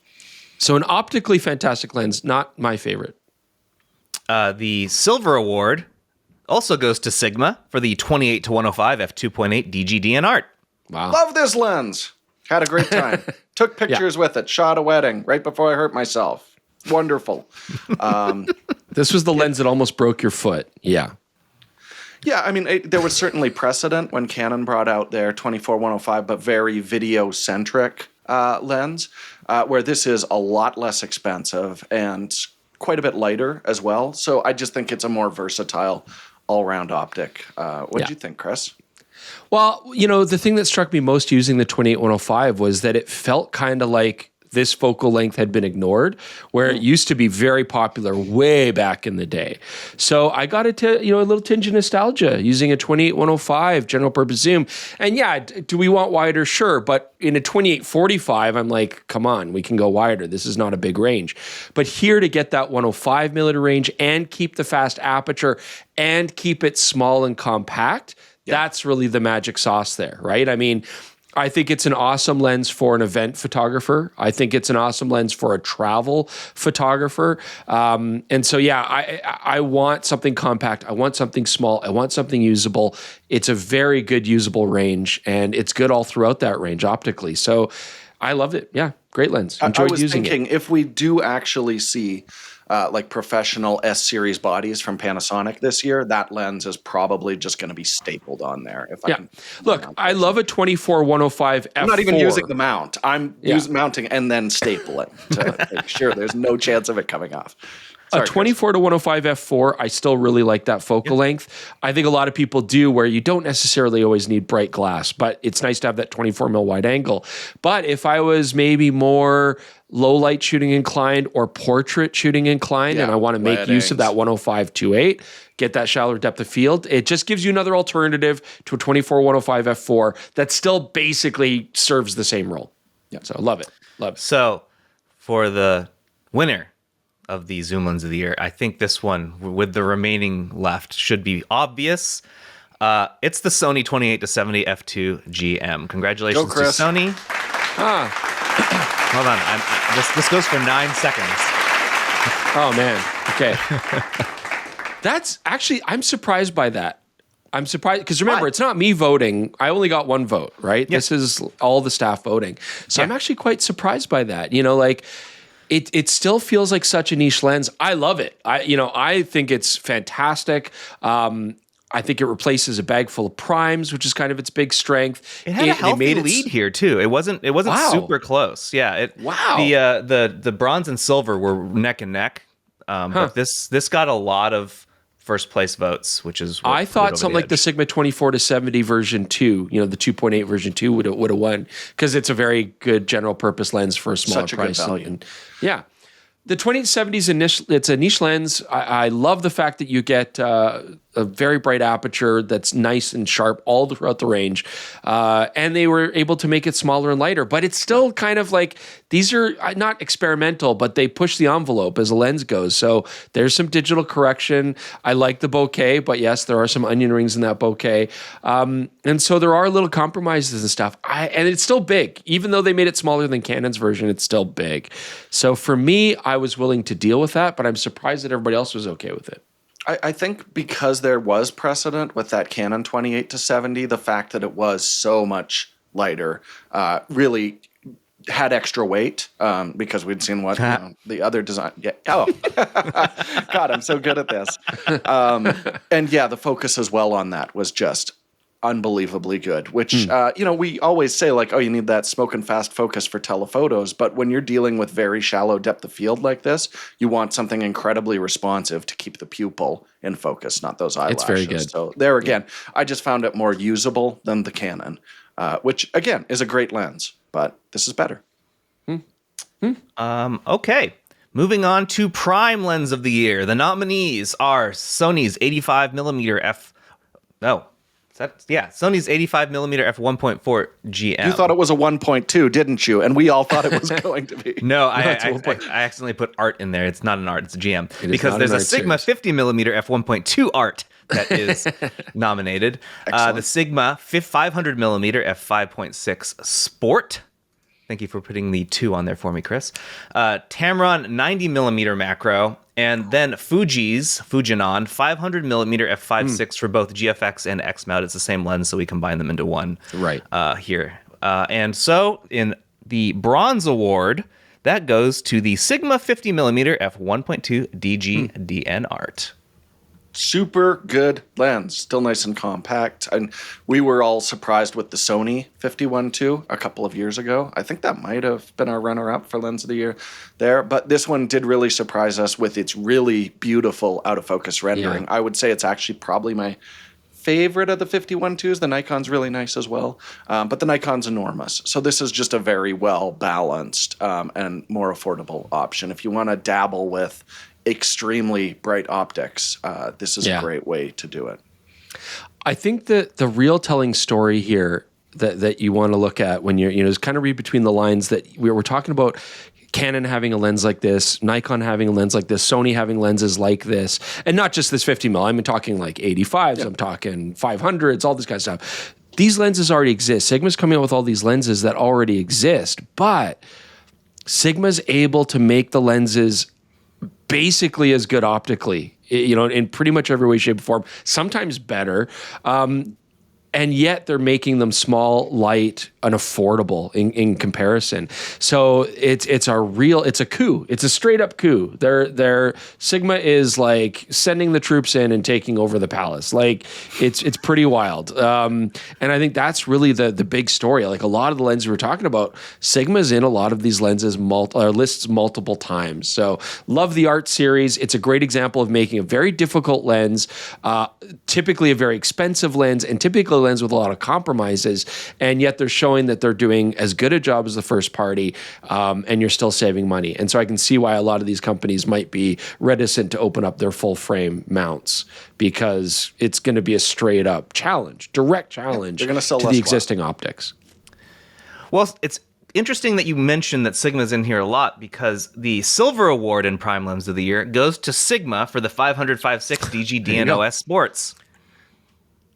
So an optically fantastic lens, not my favorite. The silver award also goes to Sigma for the 28-105 f2.8 DGDN Art. Wow. Love this lens. Had a great time. Took pictures with it. Shot a wedding right before I hurt myself. Wonderful. This was the lens that almost broke your foot. Yeah. Yeah, I mean, there was certainly precedent when Canon brought out their 24-105, but very video-centric lens, where this is a lot less expensive and quite a bit lighter as well. So I just think it's a more versatile all-round optic. What did you think, Chris? Well, the thing that struck me most using the 28-105 was that it felt kind of like this focal length had been ignored, where it used to be very popular way back in the day. So I got a little tinge of nostalgia using a 28-105 general purpose zoom. And do we want wider? Sure. But in a 28-45, I'm like, come on, we can go wider. This is not a big range. But here to get that 105 millimeter range and keep the fast aperture and keep it small and compact, that's really the magic sauce there, right? I mean, I think it's an awesome lens for an event photographer. I think it's an awesome lens for a travel photographer. And so, I want something compact. I want something small. I want something usable. It's a very good usable range, and it's good all throughout that range optically. So I loved it. Yeah, great lens. Enjoyed using it. I was thinking if we do actually see like professional S-series bodies from Panasonic this year, that lens is probably just going to be stapled on there. Look, I love a 24-105 f4. I'm not even using the mount. I'm mounting and then staple it to make sure there's no chance of it coming off. A 24 to 105 f4, I still really like that focal length. I think a lot of people do where you don't necessarily always need bright glass, but it's nice to have that 24 mil wide angle. But if I was maybe more low light shooting inclined or portrait shooting inclined, and I want to make use of that 105-2.8, get that shallower depth of field, it just gives you another alternative to a 24 105 f4 that still basically serves the same role. Yeah, so I love it. Love it. So for the winner of the zoom lens of the year, I think this one with the remaining left should be obvious. It's the Sony 28-70 f2 GM. Congratulations to Sony. Hold on, this goes for 9 seconds. Oh man. Okay. That's actually, I'm surprised by that. I'm surprised because remember, it's not me voting. I only got one vote, right? Yeah. This is all the staff voting. So I'm actually quite surprised by that. You know, like it still feels like such a niche lens. I love it. I think it's fantastic. I think it replaces a bag full of primes, which is kind of its big strength. It had a healthy lead here too. It wasn't super close. Yeah. The bronze and silver were neck and neck. But this got a lot of first place votes, which is what I thought something like the Sigma 24 to 70 version 2, the 2.8 version 2 would have won because it's a very good general purpose lens for a smaller price. Such a good value. Yeah. The 2070 it's a niche lens. I love the fact that you get a very bright aperture that's nice and sharp all throughout the range. And they were able to make it smaller and lighter, but it's still kind of like, these are not experimental, but they push the envelope as a lens goes. So there's some digital correction. I like the bokeh, but yes, there are some onion rings in that bokeh. And so there are little compromises and stuff. And it's still big. Even though they made it smaller than Canon's version, it's still big. So for me, I was willing to deal with that, but I'm surprised that everybody else was okay with it. I think because there was precedent with that Canon 28-70, the fact that it was so much lighter really had extra weight because we'd seen what the other design. Yeah. Oh, God, I'm so good at this. And yeah, the focus as well on that was just unbelievably good, which, we always say like, oh, you need that smoking fast focus for telephotos. But when you're dealing with very shallow depth of field like this, you want something incredibly responsive to keep the pupil in focus, not those eyelashes. It's very good. So there again, I just found it more usable than the Canon, which again is a great lens, but this is better. Okay. Moving on to Prime Lens of the Year. The nominees are Sony's 85mm Sony's 85mm f1.4 GM. You thought it was a 1.2, didn't you? And we all thought it was going to be. No, I accidentally put art in there. It's not an art, it's a GM. Because there's a Sigma 50mm f1.2 art that is nominated. The Sigma 500mm f5.6 Sport. Thank you for putting the 2 on there for me, Chris. Tamron 90mm macro. And then Fujinon 500mm f5.6 for both GFX and X mount. It's the same lens, so we combine them into one here. And so in the bronze award, that goes to the Sigma 50mm f1.2 DG DN art. Super good lens, still nice and compact. And we were all surprised with the Sony 51.2 a couple of years ago. I think that might have been our runner-up for Lens of the Year there. But this one did really surprise us with its really beautiful out-of-focus rendering. Yeah. I would say it's actually probably my favorite of the 51.2s. The Nikon's really nice as well. But the Nikon's enormous. So this is just a very well-balanced and more affordable option. If you want to dabble with extremely bright optics, this is a great way to do it. I think that the real telling story here that you want to look at when you're, is kind of read between the lines that we're talking about Canon having a lens like this, Nikon having a lens like this, Sony having lenses like this, and not just this 50 mil. I'm talking like 85s, I'm talking 500s, all this kind of stuff. These lenses already exist. Sigma's coming out with all these lenses that already exist, but Sigma's able to make the lenses basically as good optically, in pretty much every way, shape, or form, sometimes better. And yet they're making them small, light, an affordable in comparison. So it's a coup. It's a straight up coup. Their Sigma is like sending the troops in and taking over the palace. Like it's pretty wild. And I think that's really the big story. Like a lot of the lenses we're talking about, Sigma's in a lot of these lenses lists multiple times. So love the Art series. It's a great example of making a very difficult lens, typically a very expensive lens, and typically a lens with a lot of compromises, and yet they're showing that they're doing as good a job as the first party, and you're still saving money. And so I can see why a lot of these companies might be reticent to open up their full frame mounts, because it's going to be a straight up challenge, direct challenge they're gonna sell to less the existing optics. Well, it's interesting that you mentioned that Sigma's in here a lot, because the silver award in Prime Lens of the Year goes to Sigma for the 500-5.6 DG DNOS Sports.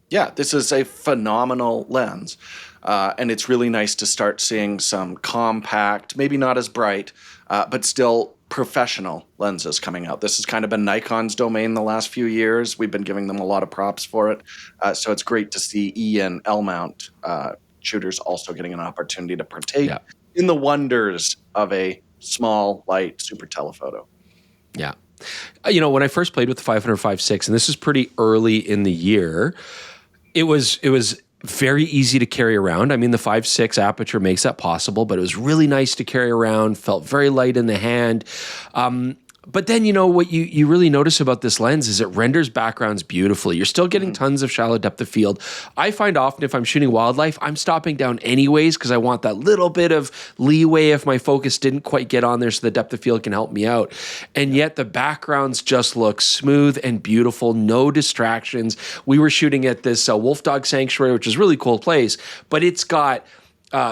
Yeah, this is a phenomenal lens. And it's really nice to start seeing some compact, maybe not as bright, but still professional lenses coming out. This has kind of been Nikon's domain the last few years. We've been giving them a lot of props for it. So it's great to see E and L mount shooters also getting an opportunity to partake in the wonders of a small, light, super telephoto. Yeah. When I first played with the 500-5.6, and this is pretty early in the year, it was very easy to carry around. I mean, the 5.6 aperture makes that possible, but it was really nice to carry around, felt very light in the hand. But then, what you really notice about this lens is it renders backgrounds beautifully. You're still getting tons of shallow depth of field. I find often if I'm shooting wildlife, I'm stopping down anyways because I want that little bit of leeway if my focus didn't quite get on there so the depth of field can help me out. And yet the backgrounds just look smooth and beautiful, no distractions. We were shooting at this Wolf Dog Sanctuary, which is a really cool place, but it's got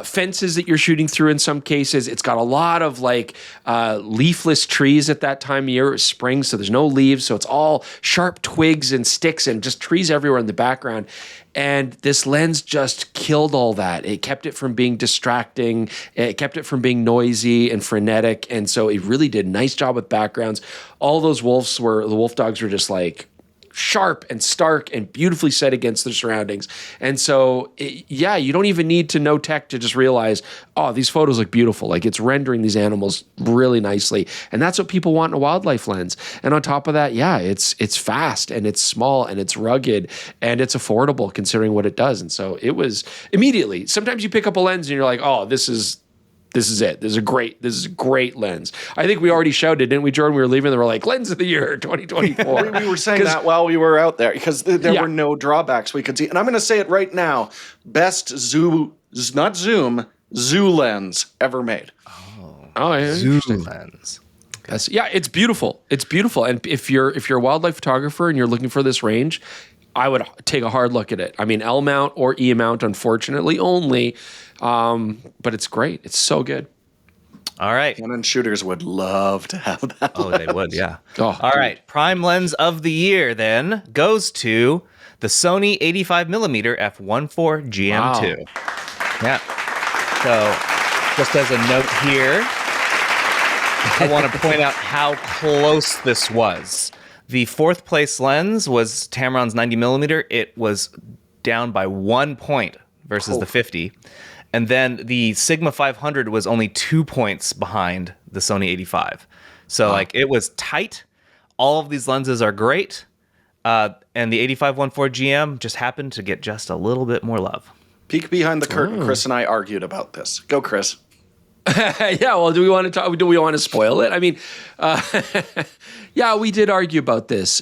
fences that you're shooting through in some cases. It's got a lot of leafless trees at that time of year. It's spring, so there's no leaves. So it's all sharp twigs and sticks and just trees everywhere in the background. And this lens just killed all that. It kept it from being distracting. It kept it from being noisy and frenetic. And so it really did a nice job with backgrounds. All those the wolf dogs were just like sharp and stark and beautifully set against their surroundings. And so, you don't even need to know tech to just realize, oh, these photos look beautiful. Like it's rendering these animals really nicely. And that's what people want in a wildlife lens. And on top of that, it's fast and it's small and it's rugged and it's affordable considering what it does. And so it was immediately, sometimes you pick up a lens and you're like, oh, this is it. This is a great lens. I think we already shouted, didn't we, Jordan? We were leaving. They were like, lens of the year 2024. we were saying that while we were out there because there were no drawbacks we could see. And I'm going to say it right now. Best zoo lens ever made. Oh, yeah. Zoom lens. It's beautiful. It's beautiful. And if you're a wildlife photographer and you're looking for this range, I would take a hard look at it. I mean, L mount or E mount, unfortunately, only. But it's great. It's so good. All right. Canon shooters would love to have that. Oh, lens. they would, yeah. Oh, all right. Prime lens of the year then goes to the Sony 85mm f1.4 GM2. Wow. Yeah. So just as a note here, I want to point out how close this was. The fourth place lens was Tamron's 90mm. It was down by 1 point versus the 50. And then the Sigma 500 was only 2 points behind the Sony 85. So it was tight. All of these lenses are great. And the 85-1.4 GM just happened to get just a little bit more love. Peek behind the curtain. Chris and I argued about this. Go, Chris. Well, do we want to spoil it? I mean, we did argue about this.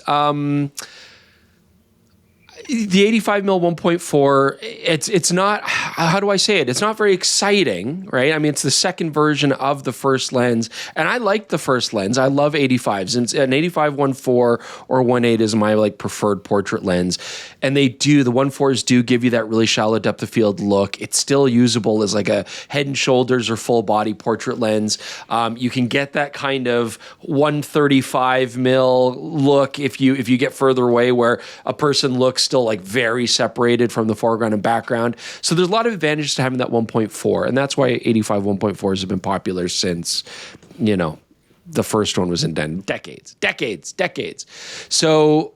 The 85mm 1.4, it's not, how do I say it? It's not very exciting, right? I mean, it's the second version of the first lens, and I like the first lens. I love 85s, and an 85-1.4 or 1.8 is my preferred portrait lens, and the 1.4s do give you that really shallow depth of field look. It's still usable as like a head and shoulders or full body portrait lens. You can get that kind of 135mm look if you get further away where a person looks still very separated from the foreground and background. So there's a lot of advantages to having that 1.4, and that's why 85 1.4s have been popular since, the first one was invented. Decades. So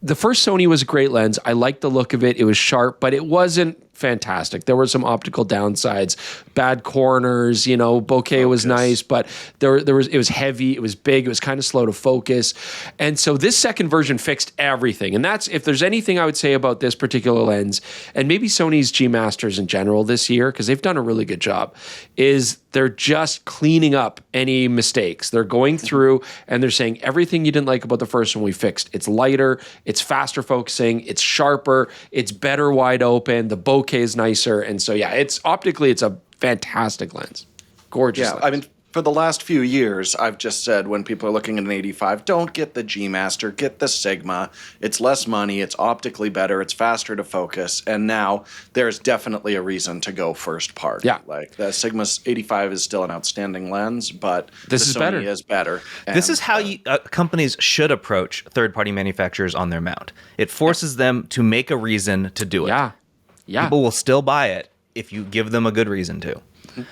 the first Sony was a great lens. I liked the look of it. It was sharp, but it wasn't fantastic. There were some optical downsides, bad corners, bokeh was nice, but it was heavy, it was big, it was kind of slow to focus. And so this second version fixed everything. And that's, if there's anything I would say about this particular lens, and maybe Sony's G Masters in general this year, because they've done a really good job, is they're just cleaning up any mistakes. They're going through and they're saying everything you didn't like about the first one we fixed. It's lighter, it's faster focusing, it's sharper, it's better wide open, the bokeh is nicer. And so, yeah, it's optically, it's a fantastic lens. Gorgeous lens. I mean, for the last few years, I've just said when people are looking at an 85, don't get the G Master, get the Sigma. It's less money, it's optically better, it's faster to focus, and now there's definitely a reason to go first part. Yeah. Like the Sigma 85 is still an outstanding lens, but this is Sony is better. This is how companies should approach third-party manufacturers on their mount. It forces them to make a reason to do it. Yeah. People will still buy it if you give them a good reason to.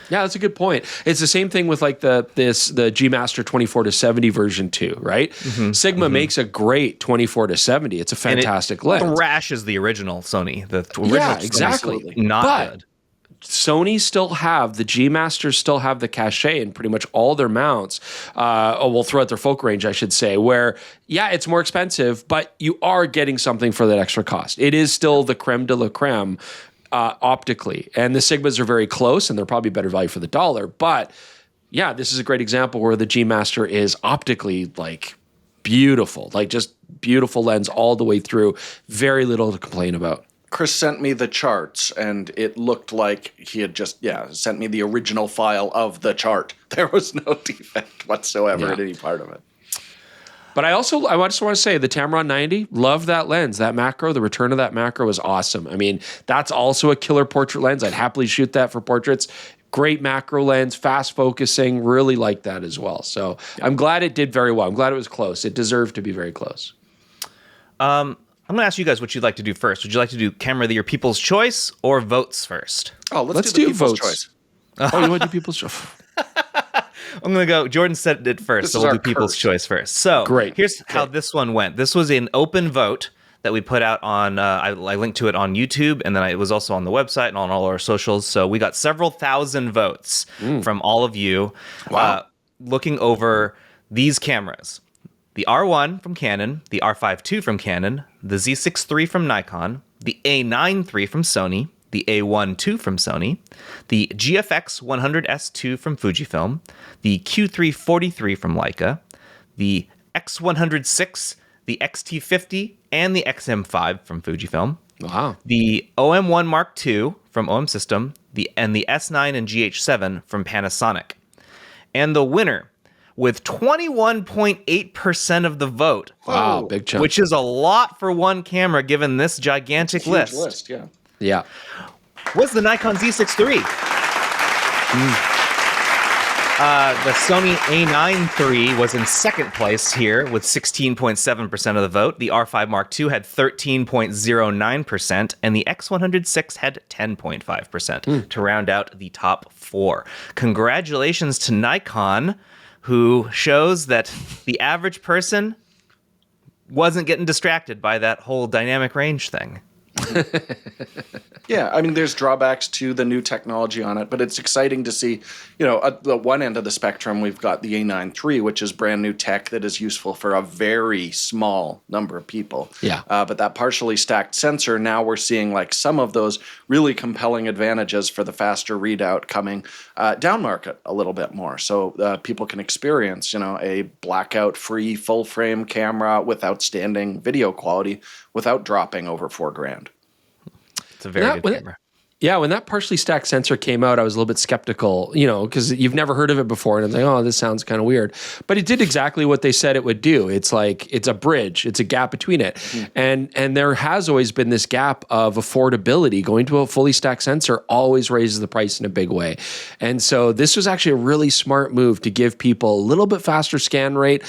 Yeah, that's a good point. It's the same thing with like the G Master 24-70 version 2, right? Sigma makes a great 24-70. It's a fantastic lens. Thrashes the original Sony. The original exactly. Not good. Sony still have, the G Masters still have the cachet in pretty much all their mounts, throughout their folk range, I should say, where, yeah, it's more expensive, but you are getting something for that extra cost. It is still the creme de la creme optically. And the Sigmas are very close, and they're probably better value for the dollar. But, yeah, this is a great example where the G Master is optically, like, beautiful. Like, just beautiful lens all the way through. Very little to complain about. Chris sent me the charts, and it looked like he had just, sent me the original file of the chart. There was no defect whatsoever in any part of it. But I just want to say the Tamron 90, love that lens. That macro, the return of that macro was awesome. I mean, that's also a killer portrait lens. I'd happily shoot that for portraits. Great macro lens, fast focusing, really like that as well. So I'm glad it did very well. I'm glad it was close. It deserved to be very close. I'm going to ask you guys what you'd like to do first. Would you like to do camera of the year People's Choice or votes first? Oh, let's do People's Choice. Oh, you want to do People's Choice? I'm going to go. Jordan said it first, so we'll do People's Choice first. So here's how this one went. This was an open vote that we put out on, I linked to it on YouTube, and then it was also on the website and on all our socials. So we got several thousand votes from all of you looking over these cameras. The R1 from Canon, the R5.2 from Canon, the Z6 III from Nikon, the A9 III from Sony, the A1 II from Sony, the GFX 100S2 from Fujifilm, the Q3 43 from Leica, the X106, the XT50, and the XM5 from Fujifilm. Wow. The OM1 Mark II from OM System, and the S9 and GH7 from Panasonic. And the winner, with 21.8% of the vote. Wow, big chunk. Which is a lot for one camera given this gigantic Huge list, yeah. Was the Nikon Z6 III. The Sony A9 III was in second place here with 16.7% of the vote. The R5 Mark II had 13.09%, and the X106 had 10.5% to round out the top four. Congratulations to Nikon, who shows that the average person wasn't getting distracted by that whole dynamic range thing. Yeah, I mean, there's drawbacks to the new technology on it, but it's exciting to see, at the one end of the spectrum, we've got the A9 III, which is brand new tech that is useful for a very small number of people. Yeah. But that partially stacked sensor, now we're seeing like some of those really compelling advantages for the faster readout coming down market a little bit more. So people can experience, a blackout-free full-frame camera with outstanding video quality without dropping over $4,000. It's a very good camera. When that partially stacked sensor came out, I was a little bit skeptical, because you've never heard of it before. And it's like, oh, this sounds kind of weird. But it did exactly what they said it would do. It's like, it's a bridge. It's a gap between it. And there has always been this gap of affordability. Going to a fully stacked sensor always raises the price in a big way. And so this was actually a really smart move to give people a little bit faster scan rate,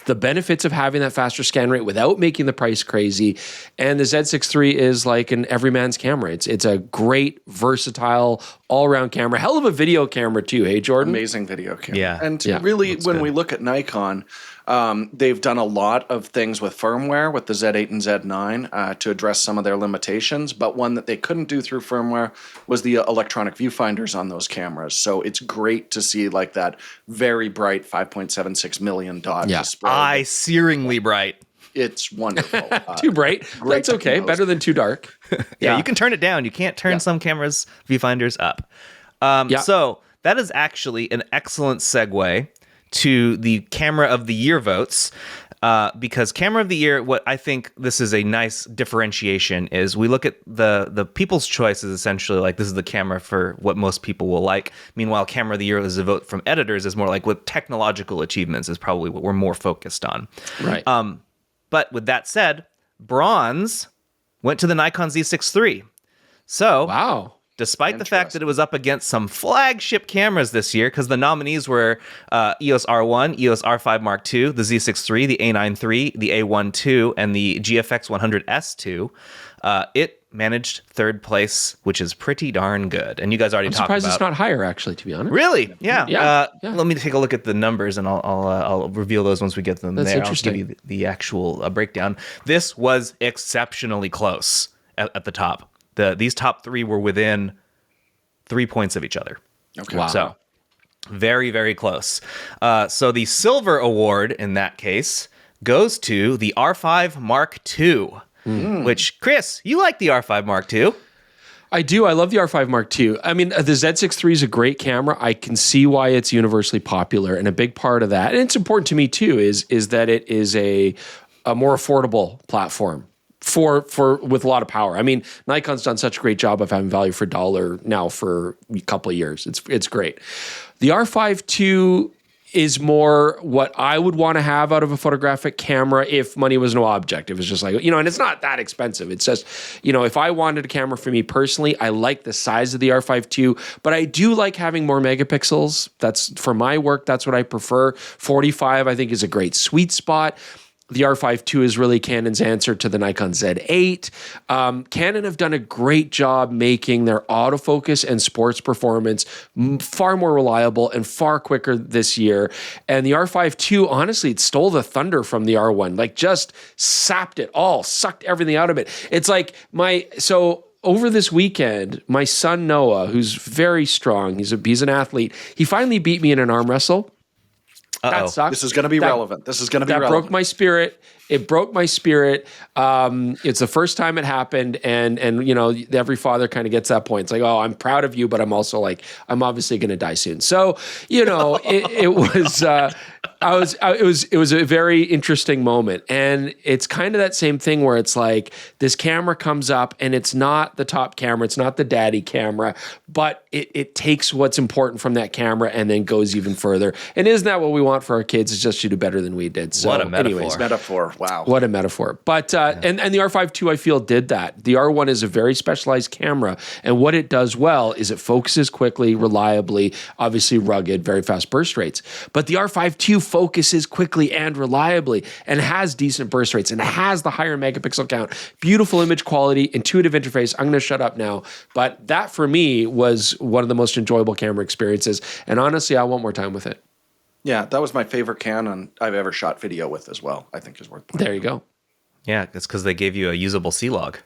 the benefits of having that faster scan rate without making the price crazy. And the Z6 III is like an everyman's camera. It's a great, versatile, all-around camera. Hell of a video camera too, hey, Jordan? Amazing video camera. Yeah. And really, when we look at Nikon, They've done a lot of things with firmware with the Z8 and Z9 to address some of their limitations, but one that they couldn't do through firmware was the electronic viewfinders on those cameras. So it's great to see like that very bright 5.76 million dot display. Eye-searingly bright. It's wonderful. Too bright. That's okay. Better than too dark. Yeah, you can turn it down. You can't turn some cameras' viewfinders up. So that is actually an excellent segue to the Camera of the Year votes. Because Camera of the Year, what I think this is a nice differentiation is we look at the people's choice is essentially like this is the camera for what most people will like. Meanwhile, Camera of the Year is a vote from editors is more like what technological achievements is probably what we're more focused on. Right. But with that said, bronze went to the Nikon Z6 III. So, wow. Despite the fact that it was up against some flagship cameras this year, because the nominees were EOS R1, EOS R5 Mark II, the Z6 III, the A9 III, the A1 II, and the GFX 100S II, it managed third place, which is pretty darn good. And you guys already talked about... I'm surprised it's not higher, actually, to be honest. Really? Yeah. Yeah. Let me take a look at the numbers, and I'll reveal those once we get them. That's there. interesting. I'll give you the actual breakdown. This was exceptionally close at the top. These top three were within 3 points of each other. Okay. Wow. So very, very close. So the silver award in that case goes to the R5 Mark II, which, Chris, you like the R5 Mark II. I do. I love the R5 Mark II. I mean, the Z6 III is a great camera. I can see why it's universally popular, and a big part of that, and it's important to me too, is that it is a more affordable platform for with a lot of power. I mean, Nikon's done such a great job of having value for dollar now for a couple of years. It's great. The R5 II is more what I would want to have out of a photographic camera if money was no object. It was just like, and it's not that expensive. It's just, if I wanted a camera for me personally, I like the size of the R5 II, but I do like having more megapixels. That's for my work. That's what I prefer. 45, I think, is a great sweet spot. The R5 II is really Canon's answer to the Nikon Z8. Canon have done a great job making their autofocus and sports performance far more reliable and far quicker this year. And the R5 II, honestly, it stole the thunder from the R1, like just sapped it all, sucked everything out of it. It's like over this weekend, my son Noah, who's very strong, he's an athlete, he finally beat me in an arm wrestle. That sucks. This is going to be relevant. That broke my spirit. It broke my spirit. It's the first time it happened, and every father kind of gets that point. It's like, oh, I'm proud of you, but I'm also like, I'm obviously going to die soon. So, it was a very interesting moment, and it's kind of that same thing where it's like this camera comes up, and it's not the top camera, it's not the daddy camera, but it takes what's important from that camera and then goes even further. And isn't that what we want for our kids? Is just to do better than we did. So, what a metaphor! Anyways, metaphor. Wow. What a metaphor. But and the R5 II, I feel, did that. The R1 is a very specialized camera, and what it does well is it focuses quickly, reliably, obviously rugged, very fast burst rates. But the R5 II focuses quickly and reliably and has decent burst rates and has the higher megapixel count, beautiful image quality, intuitive interface. I'm going to shut up now. But that, for me, was one of the most enjoyable camera experiences. And honestly, I want more time with it. Yeah, that was my favorite Canon I've ever shot video with as well, I think is worth pointing out. There you go. Yeah, it's because they gave you a usable C-Log.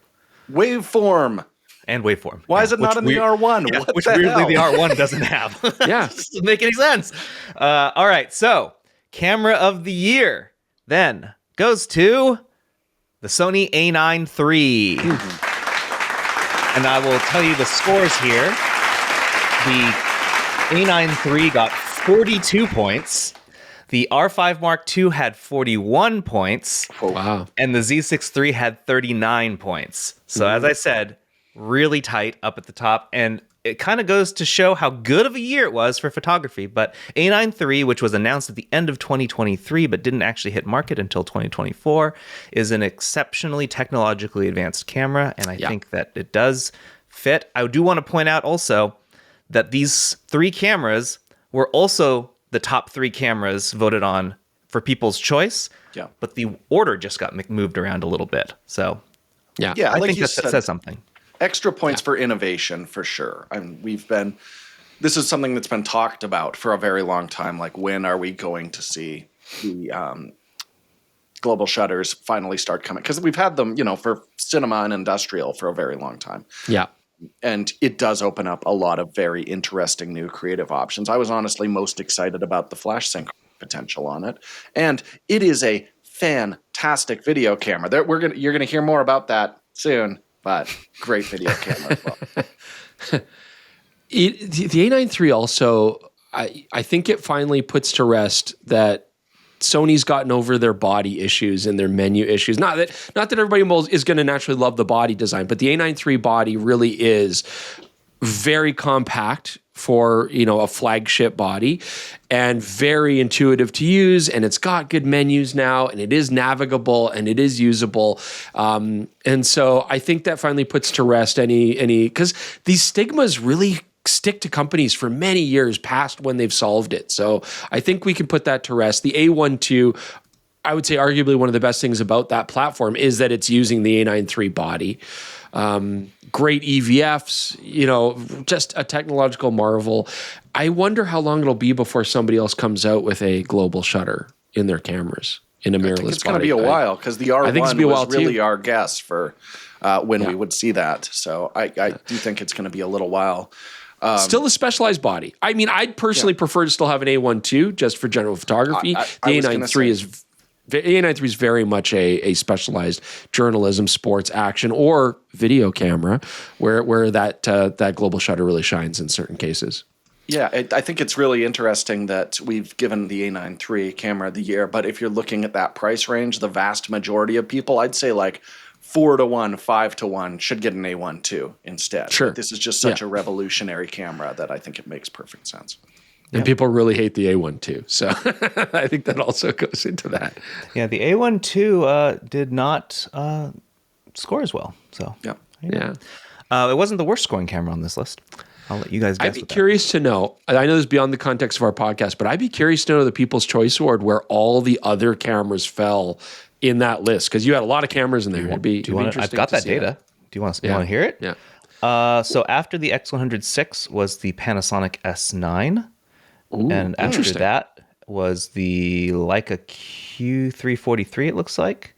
Waveform. And waveform. Why is it not in the R1? Yeah, which weirdly the R1 doesn't have. Yeah. Doesn't make any sense. All right, so Camera of the Year then goes to the Sony A9 III. And I will tell you the scores here. The A9 III got 42 points. The R5 Mark II had 41 points. Oh, wow. And the Z6 III had 39 points. So as I said, really tight up at the top. And it kind of goes to show how good of a year it was for photography. But A9 III, which was announced at the end of 2023 but didn't actually hit market until 2024, is an exceptionally technologically advanced camera. And I think that it does fit. I do want to point out also that these three cameras were also the top three cameras voted on for people's choice. Yeah. But the order just got moved around a little bit. So yeah, I like think that says something. Extra points for innovation, for sure. I mean, this is something that's been talked about for a very long time. Like, when are we going to see the global shutters finally start coming, because we've had them, for cinema and industrial for a very long time. Yeah. And it does open up a lot of very interesting new creative options. I was honestly most excited about the flash sync potential on it. And it is a fantastic video camera. You're gonna hear more about that soon, but great video camera as well. The A9 III also, I think it finally puts to rest that Sony's gotten over their body issues and their menu issues. Not that everybody is going to naturally love the body design, but the A9 III body really is very compact for, a flagship body, and very intuitive to use. And it's got good menus now, and it is navigable, and it is usable. And so I think that finally puts to rest any, because these stigmas really stick to companies for many years past when they've solved it. So I think we can put that to rest. The A1 II, I would say arguably one of the best things about that platform is that it's using the A9 III body. Great EVFs, just a technological marvel. I wonder how long it'll be before somebody else comes out with a global shutter in their cameras in a mirrorless body. It's going to be a while, because the R1 was really our guess for when we would see that. So I do think it's going to be a little while. Still a specialized body. I mean, I'd personally prefer to still have an A1 II just for general photography. The A9 III is very much a specialized journalism, sports, action, or video camera, where that global shutter really shines in certain cases. Yeah, I think it's really interesting that we've given the A9 III camera of the year, but if you're looking at that price range, the vast majority of people, I'd say like 4-to-1, 5-to-1 should get an A1 II instead. Sure. This is just such a revolutionary camera that I think it makes perfect sense. And people really hate the A1 II. So I think that also goes into that. Yeah, the A1 II did not score as well. So yeah. It wasn't the worst scoring camera on this list. I'll let you guys guess. I'd be curious to know. I know this is beyond the context of our podcast, but I'd be curious to know the People's Choice Award where all the other cameras fell in that list, because you had a lot of cameras in there. I've got that data. Do you want to hear it? Yeah. So after the X106 was the Panasonic S9. Ooh, and after that was the Leica Q343, it looks like.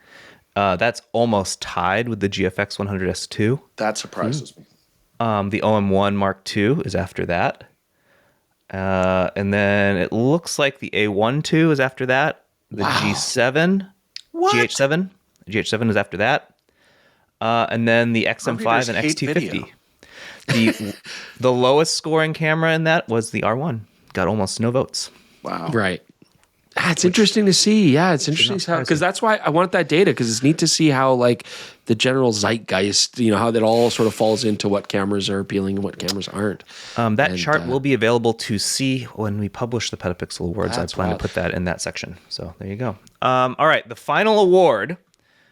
That's almost tied with the GFX 100S2. That surprises me. The OM1 Mark II is after that. And then it looks like the A1 II is after that. The G7. What? GH7 is after that. And then the XM5 and X250. The lowest scoring camera in that was the R1. Got almost no votes. Wow. Right. It's interesting to see. Yeah, it's interesting because that's why I want that data, because it's neat to see how like the general zeitgeist, how that all sort of falls into what cameras are appealing and what cameras aren't. That chart will be available to see when we publish the PetaPixel Awards. I plan to put that in that section. So there you go. All right, the final award,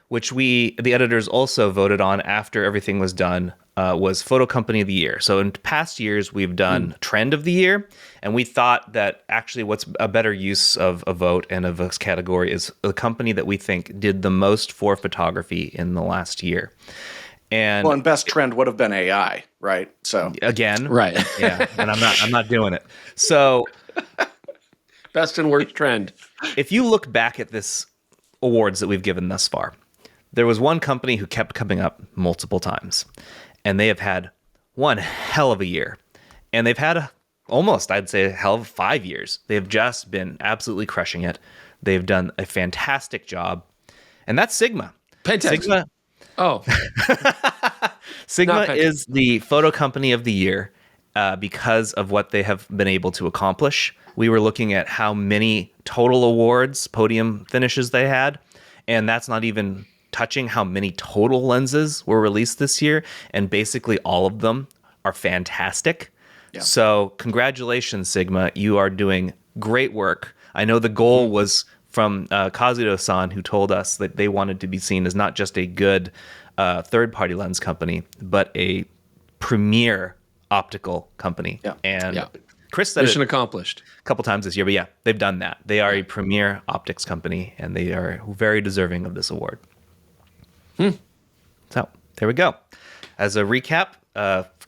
which the editors also voted on after everything was done, was Photo Company of the Year. So in past years, we've done Trend of the Year, and we thought that actually what's a better use of a vote and of a category is the company that we think did the most for photography in the last year. And best trend would have been AI, right? So again, right, yeah, and I'm not doing it. So best and worst trend. If you look back at this awards that we've given thus far, there was one company who kept coming up multiple times, and they have had one hell of a year, and they've had almost, I'd say, a hell of 5 years. They've just been absolutely crushing it. They've done a fantastic job, and that's Sigma. Pentax. Sigma. Oh, Sigma is the photo company of the year because of what they have been able to accomplish. We were looking at how many total awards, podium finishes they had, and that's not even touching how many total lenses were released this year, and basically all of them are fantastic. Yeah. So congratulations, Sigma. You are doing great work. I know the goal was from Kazuto-san, who told us that they wanted to be seen as not just a good third-party lens company, but a premier optical company. Yeah. And Chris said mission accomplished a couple times this year, but yeah, they've done that. They are a premier optics company, and they are very deserving of this award. So there we go. As a recap,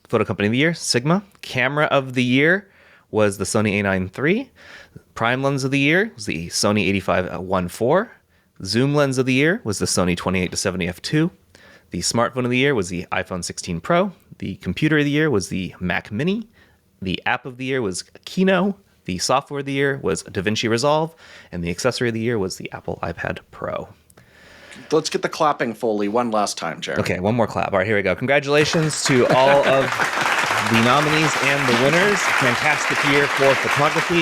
Photo Company of the Year, Sigma. Camera of the Year was the Sony A9 III. Prime lens of the year was the Sony 85-1.4. Zoom lens of the year was the Sony 28-70 f2. The smartphone of the year was the iPhone 16 Pro. The computer of the year was the Mac Mini. The app of the year was Kino. The software of the year was DaVinci Resolve. And the accessory of the year was the Apple iPad Pro. Let's get the clapping Foley one last time, Jeremy. Okay, one more clap. All right, here we go. Congratulations to all of the nominees and the winners. Fantastic year for photography.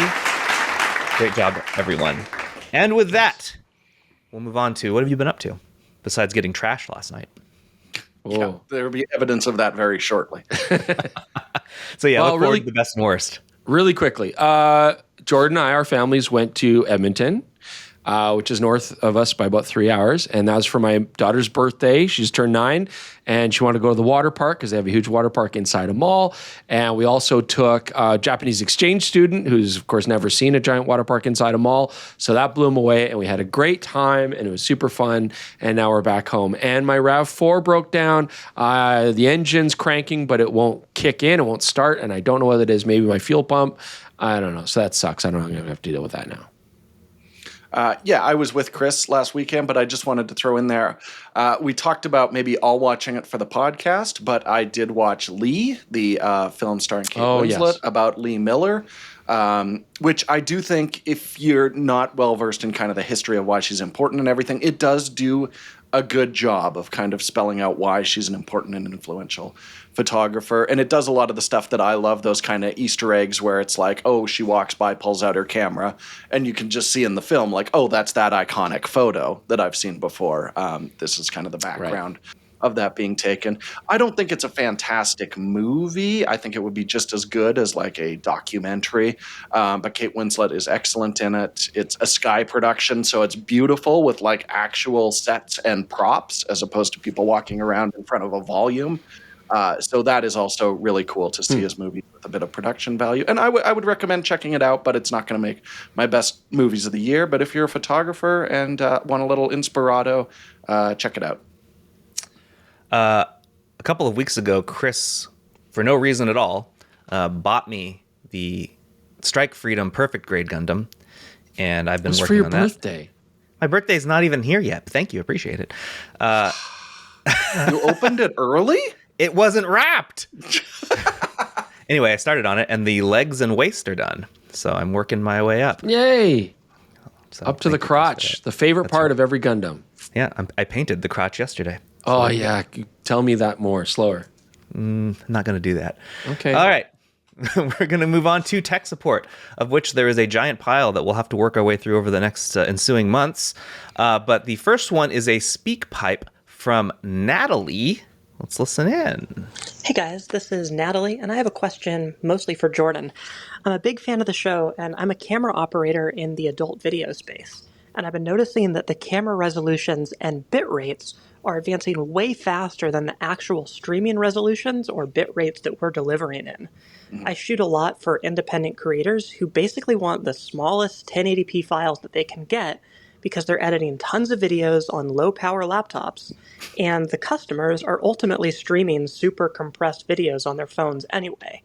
Great job, everyone. And with that, we'll move on to what have you been up to besides getting trashed last night? Yeah, there will be evidence of that very shortly. So yeah, look forward to the best and worst. Really quickly, Jordan and I, our families went to Edmonton, which is north of us by about 3 hours. And that was for my daughter's birthday. She's turned 9, and she wanted to go to the water park because they have a huge water park inside a mall. And we also took a Japanese exchange student who's, of course, never seen a giant water park inside a mall. So that blew him away, and we had a great time, and it was super fun. And now we're back home. And my RAV4 broke down. The engine's cranking, but it won't kick in. It won't start, and I don't know what it is. Maybe my fuel pump. I don't know. So that sucks. I don't know. I'm going to have to deal with that now. Yeah, I was with Chris last weekend, but I just wanted to throw in there. We talked about maybe all watching it for the podcast, but I did watch Lee, the film starring Kate Winslet, about Lee Miller, which I do think if you're not well versed in kind of the history of why she's important and everything, it does do a good job of kind of spelling out why she's an important and influential photographer. And it does a lot of the stuff that I love, those kind of Easter eggs where it's like, oh, she walks by, pulls out her camera, and you can just see in the film like, oh, that's that iconic photo that I've seen before. This is kind of the background of that being taken. I don't think it's a fantastic movie. I think it would be just as good as like a documentary. But Kate Winslet is excellent in it. It's a Sky production, so it's beautiful with like actual sets and props as opposed to people walking around in front of a volume. So that is also really cool to see as movies with a bit of production value. And I would recommend checking it out, but it's not going to make my best movies of the year. But if you're a photographer and want a little inspirato, check it out. A couple of weeks ago, Chris, for no reason at all, bought me the Strike Freedom Perfect Grade Gundam, and I've been working on that. For your birthday. My birthday's not even here yet. Thank you, appreciate it. You opened it early? It wasn't wrapped. Anyway, I started on it, and the legs and waist are done, so I'm working my way up. Yay! So up to the crotch, the favorite part of every Gundam. Yeah, I painted the crotch yesterday. Oh, yeah. Tell me that more, slower. I'm not going to do that. Okay. All right. We're going to move on to tech support, of which there is a giant pile that we'll have to work our way through over the next ensuing months. But the first one is a speak pipe from Natalie. Let's listen in. Hey guys, this is Natalie, and I have a question mostly for Jordan. I'm a big fan of the show, and I'm a camera operator in the adult video space. And I've been noticing that the camera resolutions and bit rates are advancing way faster than the actual streaming resolutions or bit rates that we're delivering in. I shoot a lot for independent creators who basically want the smallest 1080p files that they can get because they're editing tons of videos on low-power laptops, and the customers are ultimately streaming super compressed videos on their phones anyway.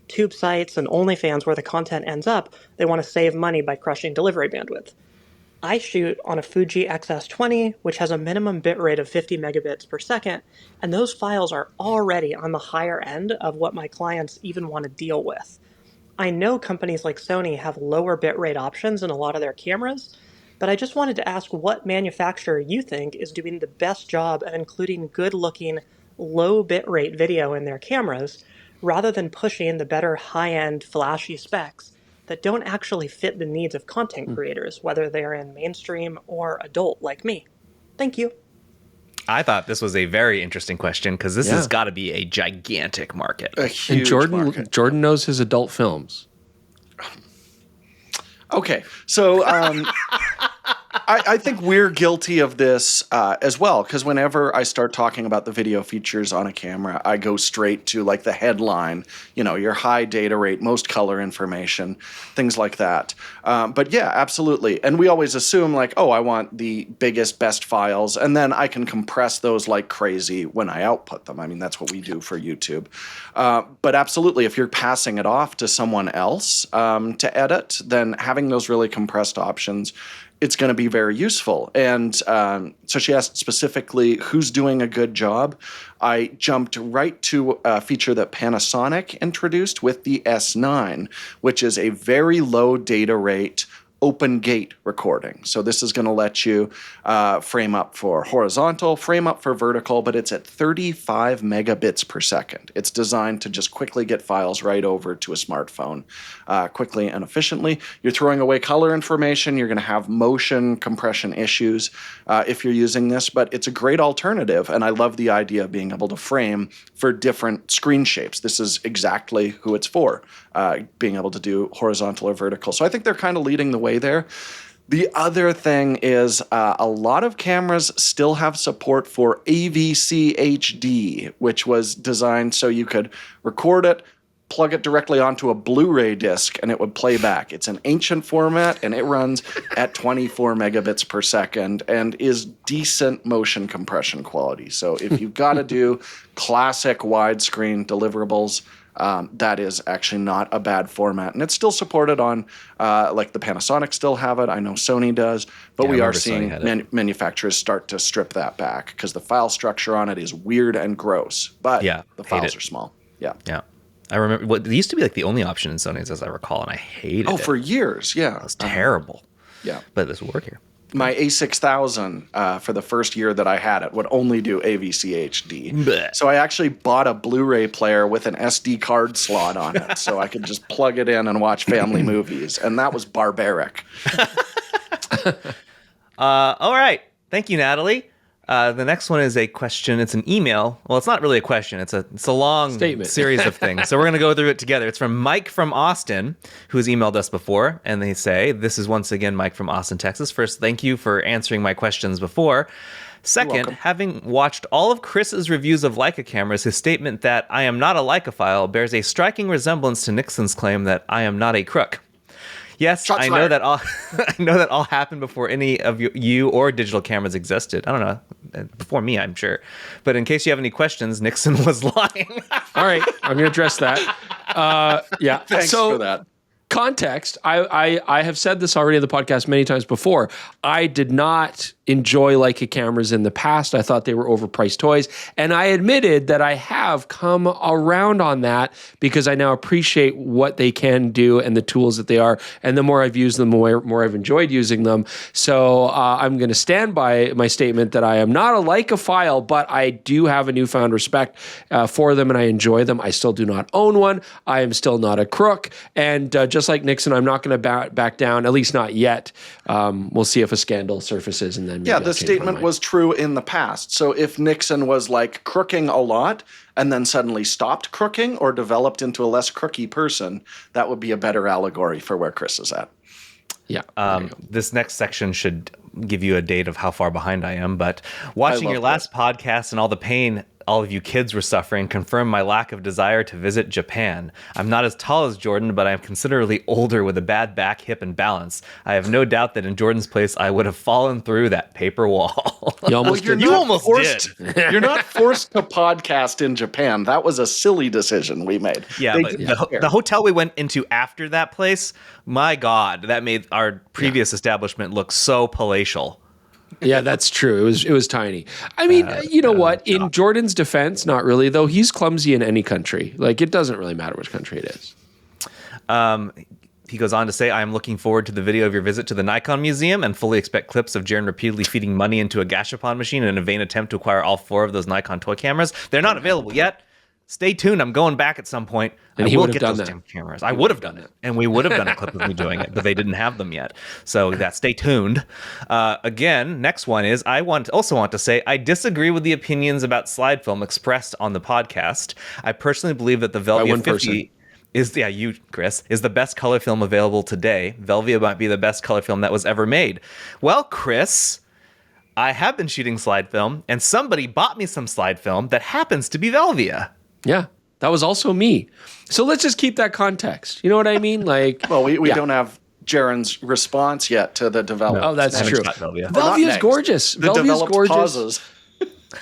Tube sites and OnlyFans where the content ends up, they want to save money by crushing delivery bandwidth. I shoot on a Fuji XS20, which has a minimum bitrate of 50 megabits per second, and those files are already on the higher end of what my clients even want to deal with. I know companies like Sony have lower bitrate options in a lot of their cameras, but I just wanted to ask what manufacturer you think is doing the best job of including good-looking, low bitrate video in their cameras, rather than pushing the better high-end flashy specs that don't actually fit the needs of content creators, whether they're in mainstream or adult like me. Thank you. I thought this was a very interesting question because this has got to be a gigantic market. A huge and market. Jordan knows his adult films. Okay, so I think we're guilty of this as well, because whenever I start talking about the video features on a camera, I go straight to like the headline, your high data rate, most color information, things like that. But yeah, absolutely. And we always assume like, oh, I want the biggest, best files, and then I can compress those like crazy when I output them. I mean, that's what we do for YouTube. But absolutely, if you're passing it off to someone else to edit, then having those really compressed options, it's going to be very useful. And so she asked specifically who's doing a good job. I jumped right to a feature that Panasonic introduced with the S9, which is a very low data rate open gate recording. So this is going to let you frame up for horizontal, frame up for vertical, but it's at 35 megabits per second. It's designed to just quickly get files right over to a smartphone quickly and efficiently. You're throwing away color information. You're going to have motion compression issues if you're using this, but it's a great alternative. And I love the idea of being able to frame for different screen shapes. This is exactly who it's for, being able to do horizontal or vertical. So I think they're kind of leading the way there. The other thing is a lot of cameras still have support for AVC HD, which was designed so you could record it, plug it directly onto a Blu-ray disc, and it would play back. It's an ancient format, and it runs at 24 megabits per second and is decent motion compression quality. So if you've got to do classic widescreen deliverables, that is actually not a bad format. And it's still supported on, like the Panasonic still have it. I know Sony does. But we are seeing manufacturers start to strip that back because the file structure on it is weird and gross. But the files are small. Yeah. I remember it used to be like the only option in Sony's, as I recall, and I hated it. Oh, for years, yeah. It was terrible. Yeah. But this will work here. My A6000 for the first year that I had it would only do AVC HD. Blech. So I actually bought a Blu-ray player with an SD card slot on it so I could just plug it in and watch family movies. And that was barbaric. All right. Thank you, Natalie. The next one is a question. It's an email. Well, it's not really a question. It's a long series of things. So we're going to go through it together. It's from Mike from Austin, who has emailed us before. And they say, this is once again Mike from Austin, Texas. First, thank you for answering my questions before. Second, having watched all of Chris's reviews of Leica cameras, his statement that I am not a Leica-phile bears a striking resemblance to Nixon's claim that I am not a crook. Yes, I know that all happened before any of you or digital cameras existed. I don't know, before me, I'm sure. But in case you have any questions, Nixon was lying. All right, I'm going to address that. Yeah, Thanks for that. Context, I have said this already in the podcast many times before. I did not enjoy Leica cameras in the past. I thought they were overpriced toys. And I admitted that I have come around on that because I now appreciate what they can do and the tools that they are. And the more I've used them, the more I've enjoyed using them. So I'm going to stand by my statement that I am not a Leica-phile, but I do have a newfound respect for them and I enjoy them. I still do not own one. I am still not a crook. And just like Nixon, I'm not going to back down, at least not yet. We'll see if a scandal surfaces and then the statement was true in the past. So if Nixon was like crooking a lot and then suddenly stopped crooking or developed into a less crooky person, that would be a better allegory for where Chris is at. Yeah. This next section should give you a date of how far behind I am. But watching your last podcast and all the pain all of you kids were suffering confirmed my lack of desire to visit Japan. I'm not as tall as Jordan, but I am considerably older with a bad back, hip, and balance. I have no doubt that in Jordan's place, I would have fallen through that paper wall. You almost did. You almost did. You're not forced to podcast in Japan. That was a silly decision we made. Yeah, but the hotel we went into after that place, my God, that made our previous establishment look so palatial. Yeah, that's true. It was tiny. I mean, you know what? In Jordan's defense, not really, though. He's clumsy in any country. Like, it doesn't really matter which country it is. He goes on to say, I am looking forward to the video of your visit to the Nikon Museum and fully expect clips of Jaron repeatedly feeding money into a gashapon machine in a vain attempt to acquire all 4 of those Nikon toy cameras. They're not available yet. Stay tuned. I'm going back at some point. And I he will would have get done those that. damn cameras. I would have done it. And we would have done a clip of me doing it, but they didn't have them yet. So stay tuned. Again, next one is, I also want to say, I disagree with the opinions about slide film expressed on the podcast. I personally believe that the Velvia 50 Chris, is the best color film available today. Velvia might be the best color film that was ever made. Well, Chris, I have been shooting slide film, and somebody bought me some slide film that happens to be Velvia. Yeah, that was also me. So let's just keep that context. You know what I mean? Like, well, we don't have Jaren's response yet to the development. Oh, that's true. Velvia is gorgeous. The developed pauses.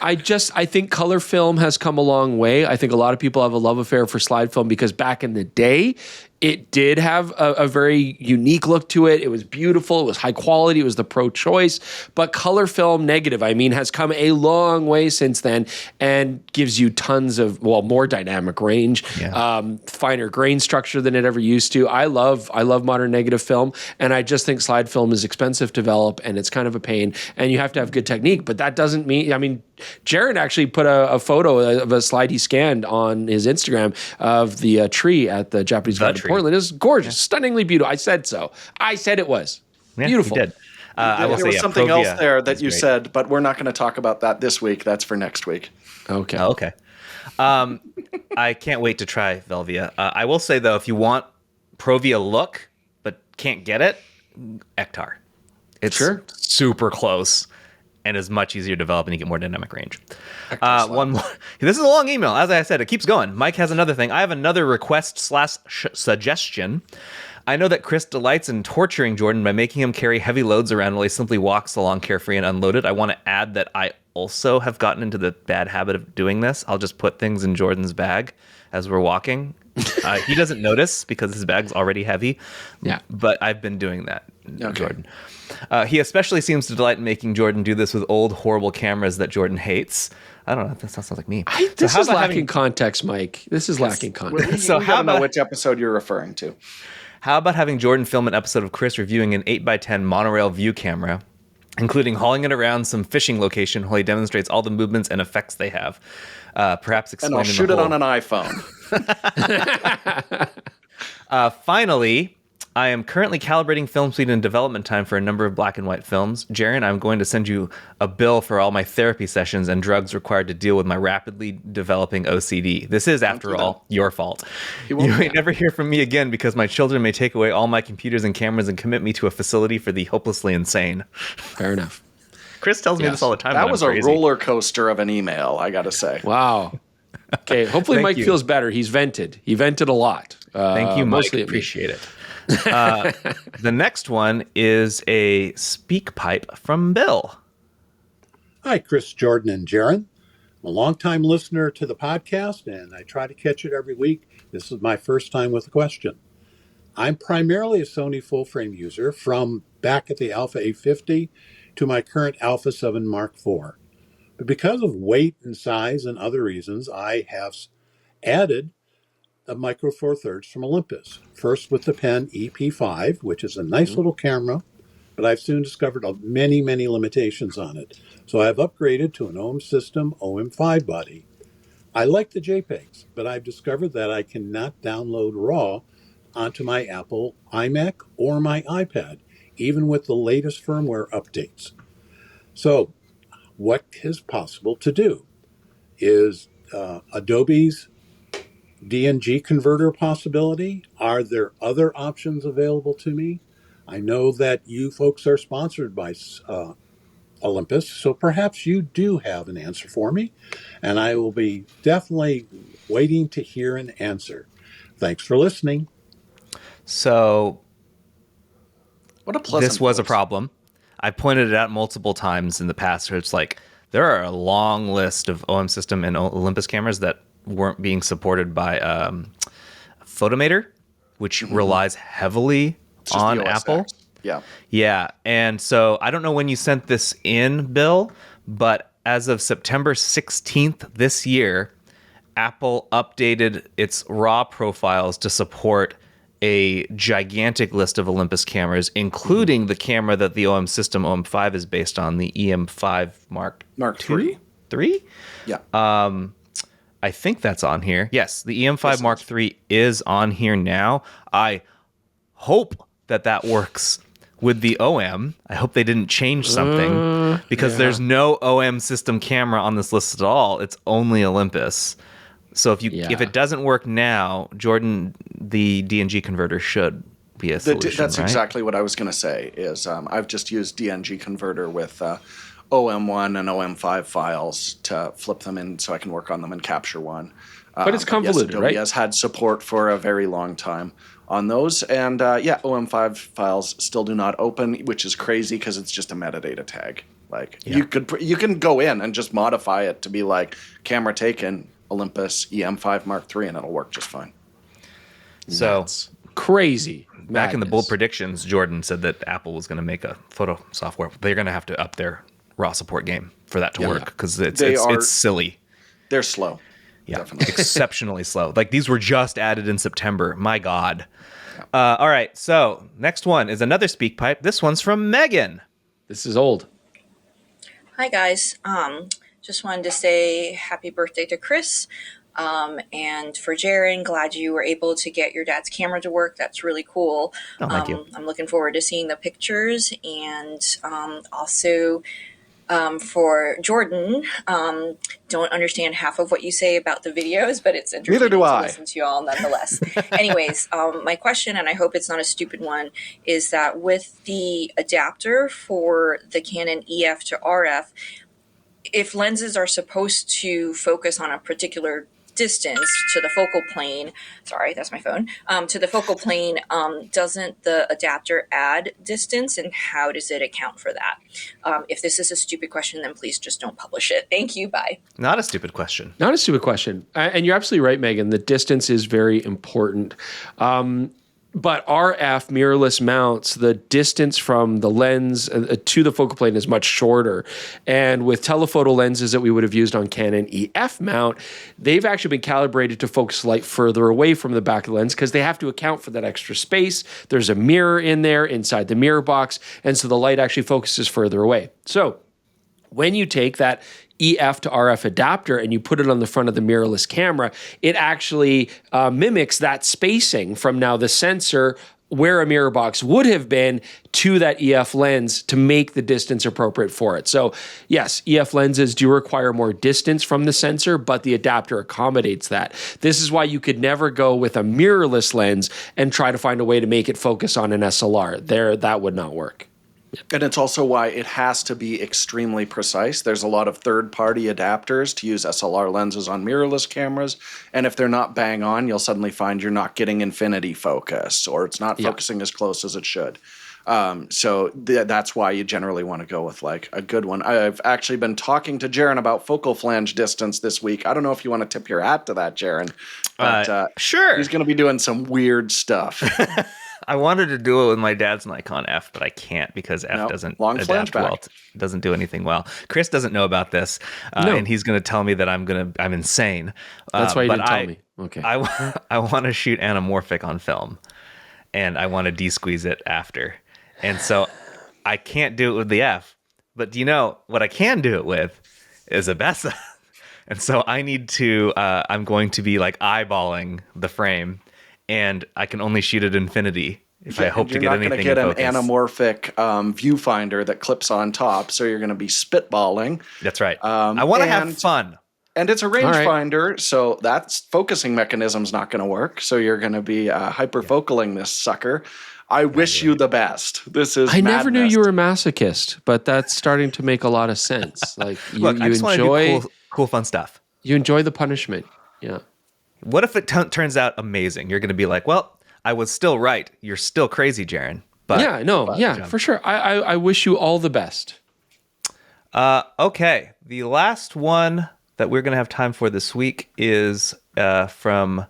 I think color film has come a long way. I think a lot of people have a love affair for slide film because back in the day, it did have a very unique look to it. It was beautiful. It was high quality. It was the pro choice. But color film negative, has come a long way since then and gives you tons of, more dynamic range, finer grain structure than it ever used to. I love modern negative film, and I just think slide film is expensive to develop, and it's kind of a pain, and you have to have good technique. But that doesn't mean, Jared actually put a photo of a slide he scanned on his Instagram of the tree at the Japanese Garden in Portland. It was gorgeous, stunningly beautiful. I said so. I said it was beautiful. You did. I will there say, was something Provia else there that you great. said, but we're not going to talk about that this week. That's for next week. Okay. Okay. I can't wait to try Velvia. I will say, though, if you want Provia look but can't get it, Ektar. It's super close and is much easier to develop, and you get more dynamic range. One more. This is a long email. As I said, it keeps going. Mike has another thing. I have another request/suggestion. I know that Chris delights in torturing Jordan by making him carry heavy loads around while he simply walks along carefree and unloaded. I want to add that I also have gotten into the bad habit of doing this. I'll just put things in Jordan's bag as we're walking. He doesn't notice because his bag's already heavy. Yeah. But I've been doing that, Jordan. He especially seems to delight in making Jordan do this with old, horrible cameras that Jordan hates. I don't know. That sounds like me. This is lacking context, Mike. This is lacking context. So how about which episode you're referring to? How about having Jordan film an episode of Chris reviewing an 8x10 monorail view camera, including hauling it around some fishing location while he demonstrates all the movements and effects they have. Perhaps explaining And I'll shoot it on an iPhone. Finally, I am currently calibrating film speed and development time for a number of black and white films. Jaren, I'm going to send you a bill for all my therapy sessions and drugs required to deal with my rapidly developing OCD. This is, after all, your fault. You may never hear from me again because my children may take away all my computers and cameras and commit me to a facility for the hopelessly insane. Fair enough. Chris tells me this all the time. That was a roller coaster of an email, I got to say. Wow. Okay, hopefully Mike feels better. He's vented. He vented a lot. Thank you, Mike. Appreciate it. The next one is a speak pipe from Bill. Hi, Chris, Jordan, and Jaren. I'm a longtime listener to the podcast, and I try to catch it every week. This is my first time with a question. I'm primarily a Sony full-frame user from back at the Alpha A50 to my current Alpha 7 Mark IV. But because of weight and size and other reasons, I have added a Micro Four Thirds from Olympus. First with the Pen EP5, which is a nice little camera, but I've soon discovered many, many limitations on it. So I've upgraded to an OM System OM5 body. I like the JPEGs, but I've discovered that I cannot download RAW onto my Apple iMac or my iPad, even with the latest firmware updates. So what is possible to do? Is Adobe's DNG converter possibility? Are there other options available to me? I know that you folks are sponsored by Olympus, so perhaps you do have an answer for me, and I will be definitely waiting to hear an answer. Thanks for listening. So, what a pleasant this was a voice. problem. I pointed it out multiple times in the past. Where it's like there are a long list of OM System and Olympus cameras that weren't being supported by Photometer, which relies heavily on Apple. Yeah. And so I don't know when you sent this in, Bill, but as of September 16th this year, Apple updated its RAW profiles to support a gigantic list of Olympus cameras, including the camera that the OM System OM5 is based on, the EM5 Mark III? III? Yeah. I think that's on here. Yes, the EM5 Mark III is on here now. I hope that works with the OM. I hope they didn't change something because there's no OM System camera on this list at all. It's only Olympus. So if it doesn't work now, Jordan, the DNG converter should be a solution, That's right? exactly what I was going to say. Is I've just used DNG converter with OM1 and OM5 files to flip them in, so I can work on them in Capture One. But it's convoluted, Adobe right? has had support for a very long time on those, and OM5 files still do not open, which is crazy because it's just a metadata tag. Like you can go in and just modify it to be like camera taken Olympus EM5 Mark III, and it'll work just fine. So That's crazy. back in the madness. bold predictions, Jordan said that Apple was going to make a photo software. They're going to have to up their raw support game for that to work because it's silly. They're slow. Yeah, Definitely. exceptionally slow. Like these were just added in September. My God. All right, so next one is another speak pipe. This one's from Megan. This is old. Hi guys. Just wanted to say happy birthday to Chris. And for Jaron, glad you were able to get your dad's camera to work. That's really cool. Oh, thank you. I'm looking forward to seeing the pictures. And also for Jordan, don't understand half of what you say about the videos, but it's entertaining Neither do to I. listen to you all nonetheless. Anyways, my question, and I hope it's not a stupid one, is that with the adapter for the Canon EF to RF, if lenses are supposed to focus on a particular distance to the focal plane, sorry, that's my phone, to the focal plane, doesn't the adapter add distance, and how does it account for that? If this is a stupid question, then please just don't publish it. Thank you. Bye. Not a stupid question. Not a stupid question. And you're absolutely right, Megan. The distance is very important. But RF mirrorless mounts, the distance from the lens to the focal plane is much shorter. And with telephoto lenses that we would have used on Canon EF mount, they've actually been calibrated to focus light further away from the back of the lens because they have to account for that extra space. There's a mirror in there inside the mirror box, and so the light actually focuses further away. So when you take that EF to RF adapter and you put it on the front of the mirrorless camera, it actually mimics that spacing from now the sensor where a mirror box would have been to that EF lens to make the distance appropriate for it. So yes, EF lenses do require more distance from the sensor, but the adapter accommodates that. This is why you could never go with a mirrorless lens and try to find a way to make it focus on an SLR. That would not work. And it's also why it has to be extremely precise. There's a lot of third-party adapters to use SLR lenses on mirrorless cameras, and if they're not bang on, you'll suddenly find you're not getting infinity focus, or it's not focusing as close as it should. So that's why you generally want to go with like a good one. I've actually been talking to Jaron about focal flange distance this week. I don't know if you want to tip your hat to that, Jaron. But, sure. He's going to be doing some weird stuff. I wanted to do it with my dad's Nikon F, but I can't because F doesn't long flange adapt well. back. Doesn't do anything well. Chris doesn't know about this, and he's going to tell me that I'm insane. That's why you but didn't tell me. Okay. I want to shoot anamorphic on film, and I want to de-squeeze it after, and so I can't do it with the F. But do you know what I can do it with is a Bessa, and so I need to. I'm going to be like eyeballing the frame. And I can only shoot at infinity if I hope to get anything in focus. You're not going to get an anamorphic viewfinder that clips on top, so you're going to be spitballing. That's right. I want to have fun. And it's a rangefinder, so that focusing mechanism's not going to work. So you're going to be hyperfocaling this sucker. I wish you the best. This is I never knew madness. you were a masochist, but that's starting to make a lot of sense. Like Look, I just want to do cool, fun stuff. You enjoy the punishment. Yeah. What if it turns out amazing? You're going to be like, well, I was still right. You're still crazy, Jaron. But for sure. I wish you all the best. Okay. The last one that we're going to have time for this week is from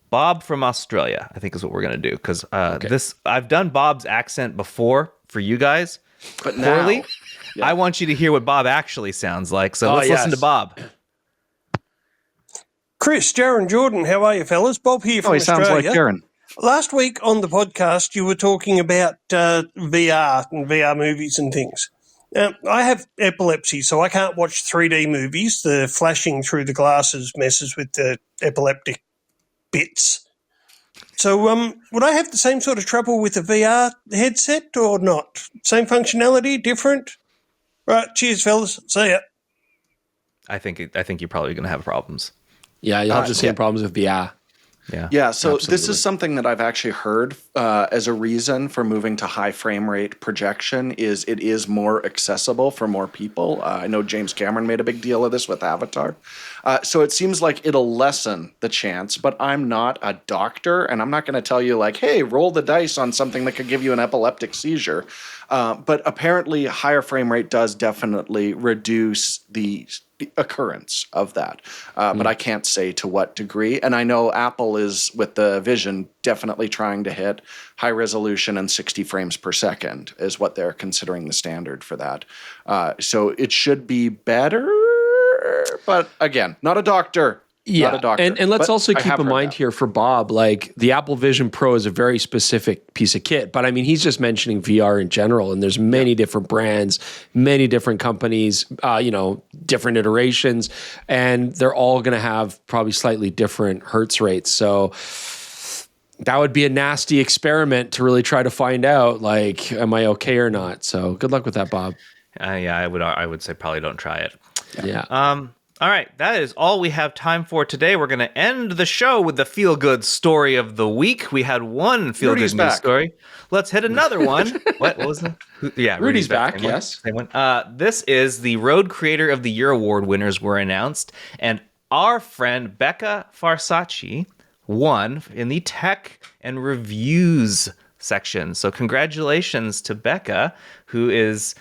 Bob from Australia, I think is what we're going to do. Because I've done Bob's accent before for you guys, but poorly. I want you to hear what Bob actually sounds like. So let's listen to Bob. Chris, Jaron, Jordan, how are you, fellas? Bob here from Australia. Sounds like Jaron. Last week on the podcast, you were talking about VR and VR movies and things. I have epilepsy, so I can't watch 3D movies. The flashing through the glasses messes with the epileptic bits. So would I have the same sort of trouble with a VR headset or not? Same functionality, different? Right, cheers, fellas. See ya. I think you're probably going to have problems. Yeah, you'll have the same problems with VR. Yeah, so absolutely. This is something that I've actually heard as a reason for moving to high frame rate projection is it is more accessible for more people. I know James Cameron made a big deal of this with Avatar. So it seems like it'll lessen the chance, but I'm not a doctor, and I'm not going to tell you like, hey, roll the dice on something that could give you an epileptic seizure. But apparently higher frame rate does definitely reduce the occurrence of that. But I can't say to what degree. And I know Apple is, with the Vision, definitely trying to hit high resolution and 60 frames per second is what they're considering the standard for that. So it should be better. But again, not a doctor. Yeah, not a doctor. And let's also I keep have in heard mind that. here for Bob, like the Apple Vision Pro is a very specific piece of kit, but I mean, he's just mentioning VR in general, and there's many different brands, many different companies, different iterations, and they're all going to have probably slightly different hertz rates. So that would be a nasty experiment to really try to find out, like, am I okay or not? So good luck with that, Bob. I would say probably don't try it. Yeah. All right, that is all we have time for today. We're going to end the show with the feel-good story of the week. We had one feel-good news story. Let's hit another one. What was it? Yeah, Rudy's back, Same one. yes. Same one. This is the Road Creator of the Year award winners were announced, and our friend Becca Farsacci won in the tech and reviews section. So congratulations to Becca, who is,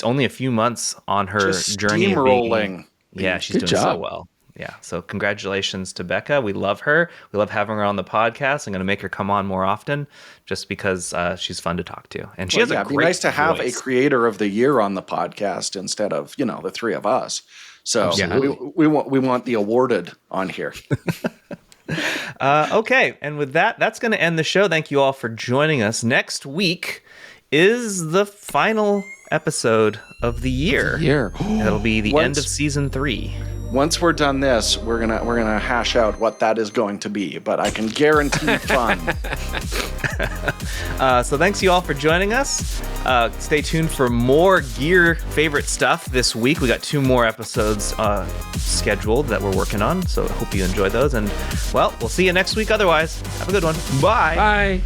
only a few months on her journey of steamrolling. Yeah, she's Good doing so job. well. Yeah, so congratulations to Becca. We love her. We love having her on the podcast. I'm going to make her come on more often just because she's fun to talk to. And she has a great It'd be nice to have voice. a creator of the year on the podcast instead of, the three of us. So we want the awarded on here. Okay, and with that, that's going to end the show. Thank you all for joining us. Next week is the final episode of the year. That'll be the end of season 3. Once we're done this, we're gonna hash out what that is going to be, but I can guarantee fun. So thanks you all for joining us. Stay tuned for more gear favorite stuff this week. We got 2 more episodes scheduled that we're working on, so I hope you enjoy those. And well, we'll see you next week. Otherwise, have a good one. Bye. Bye.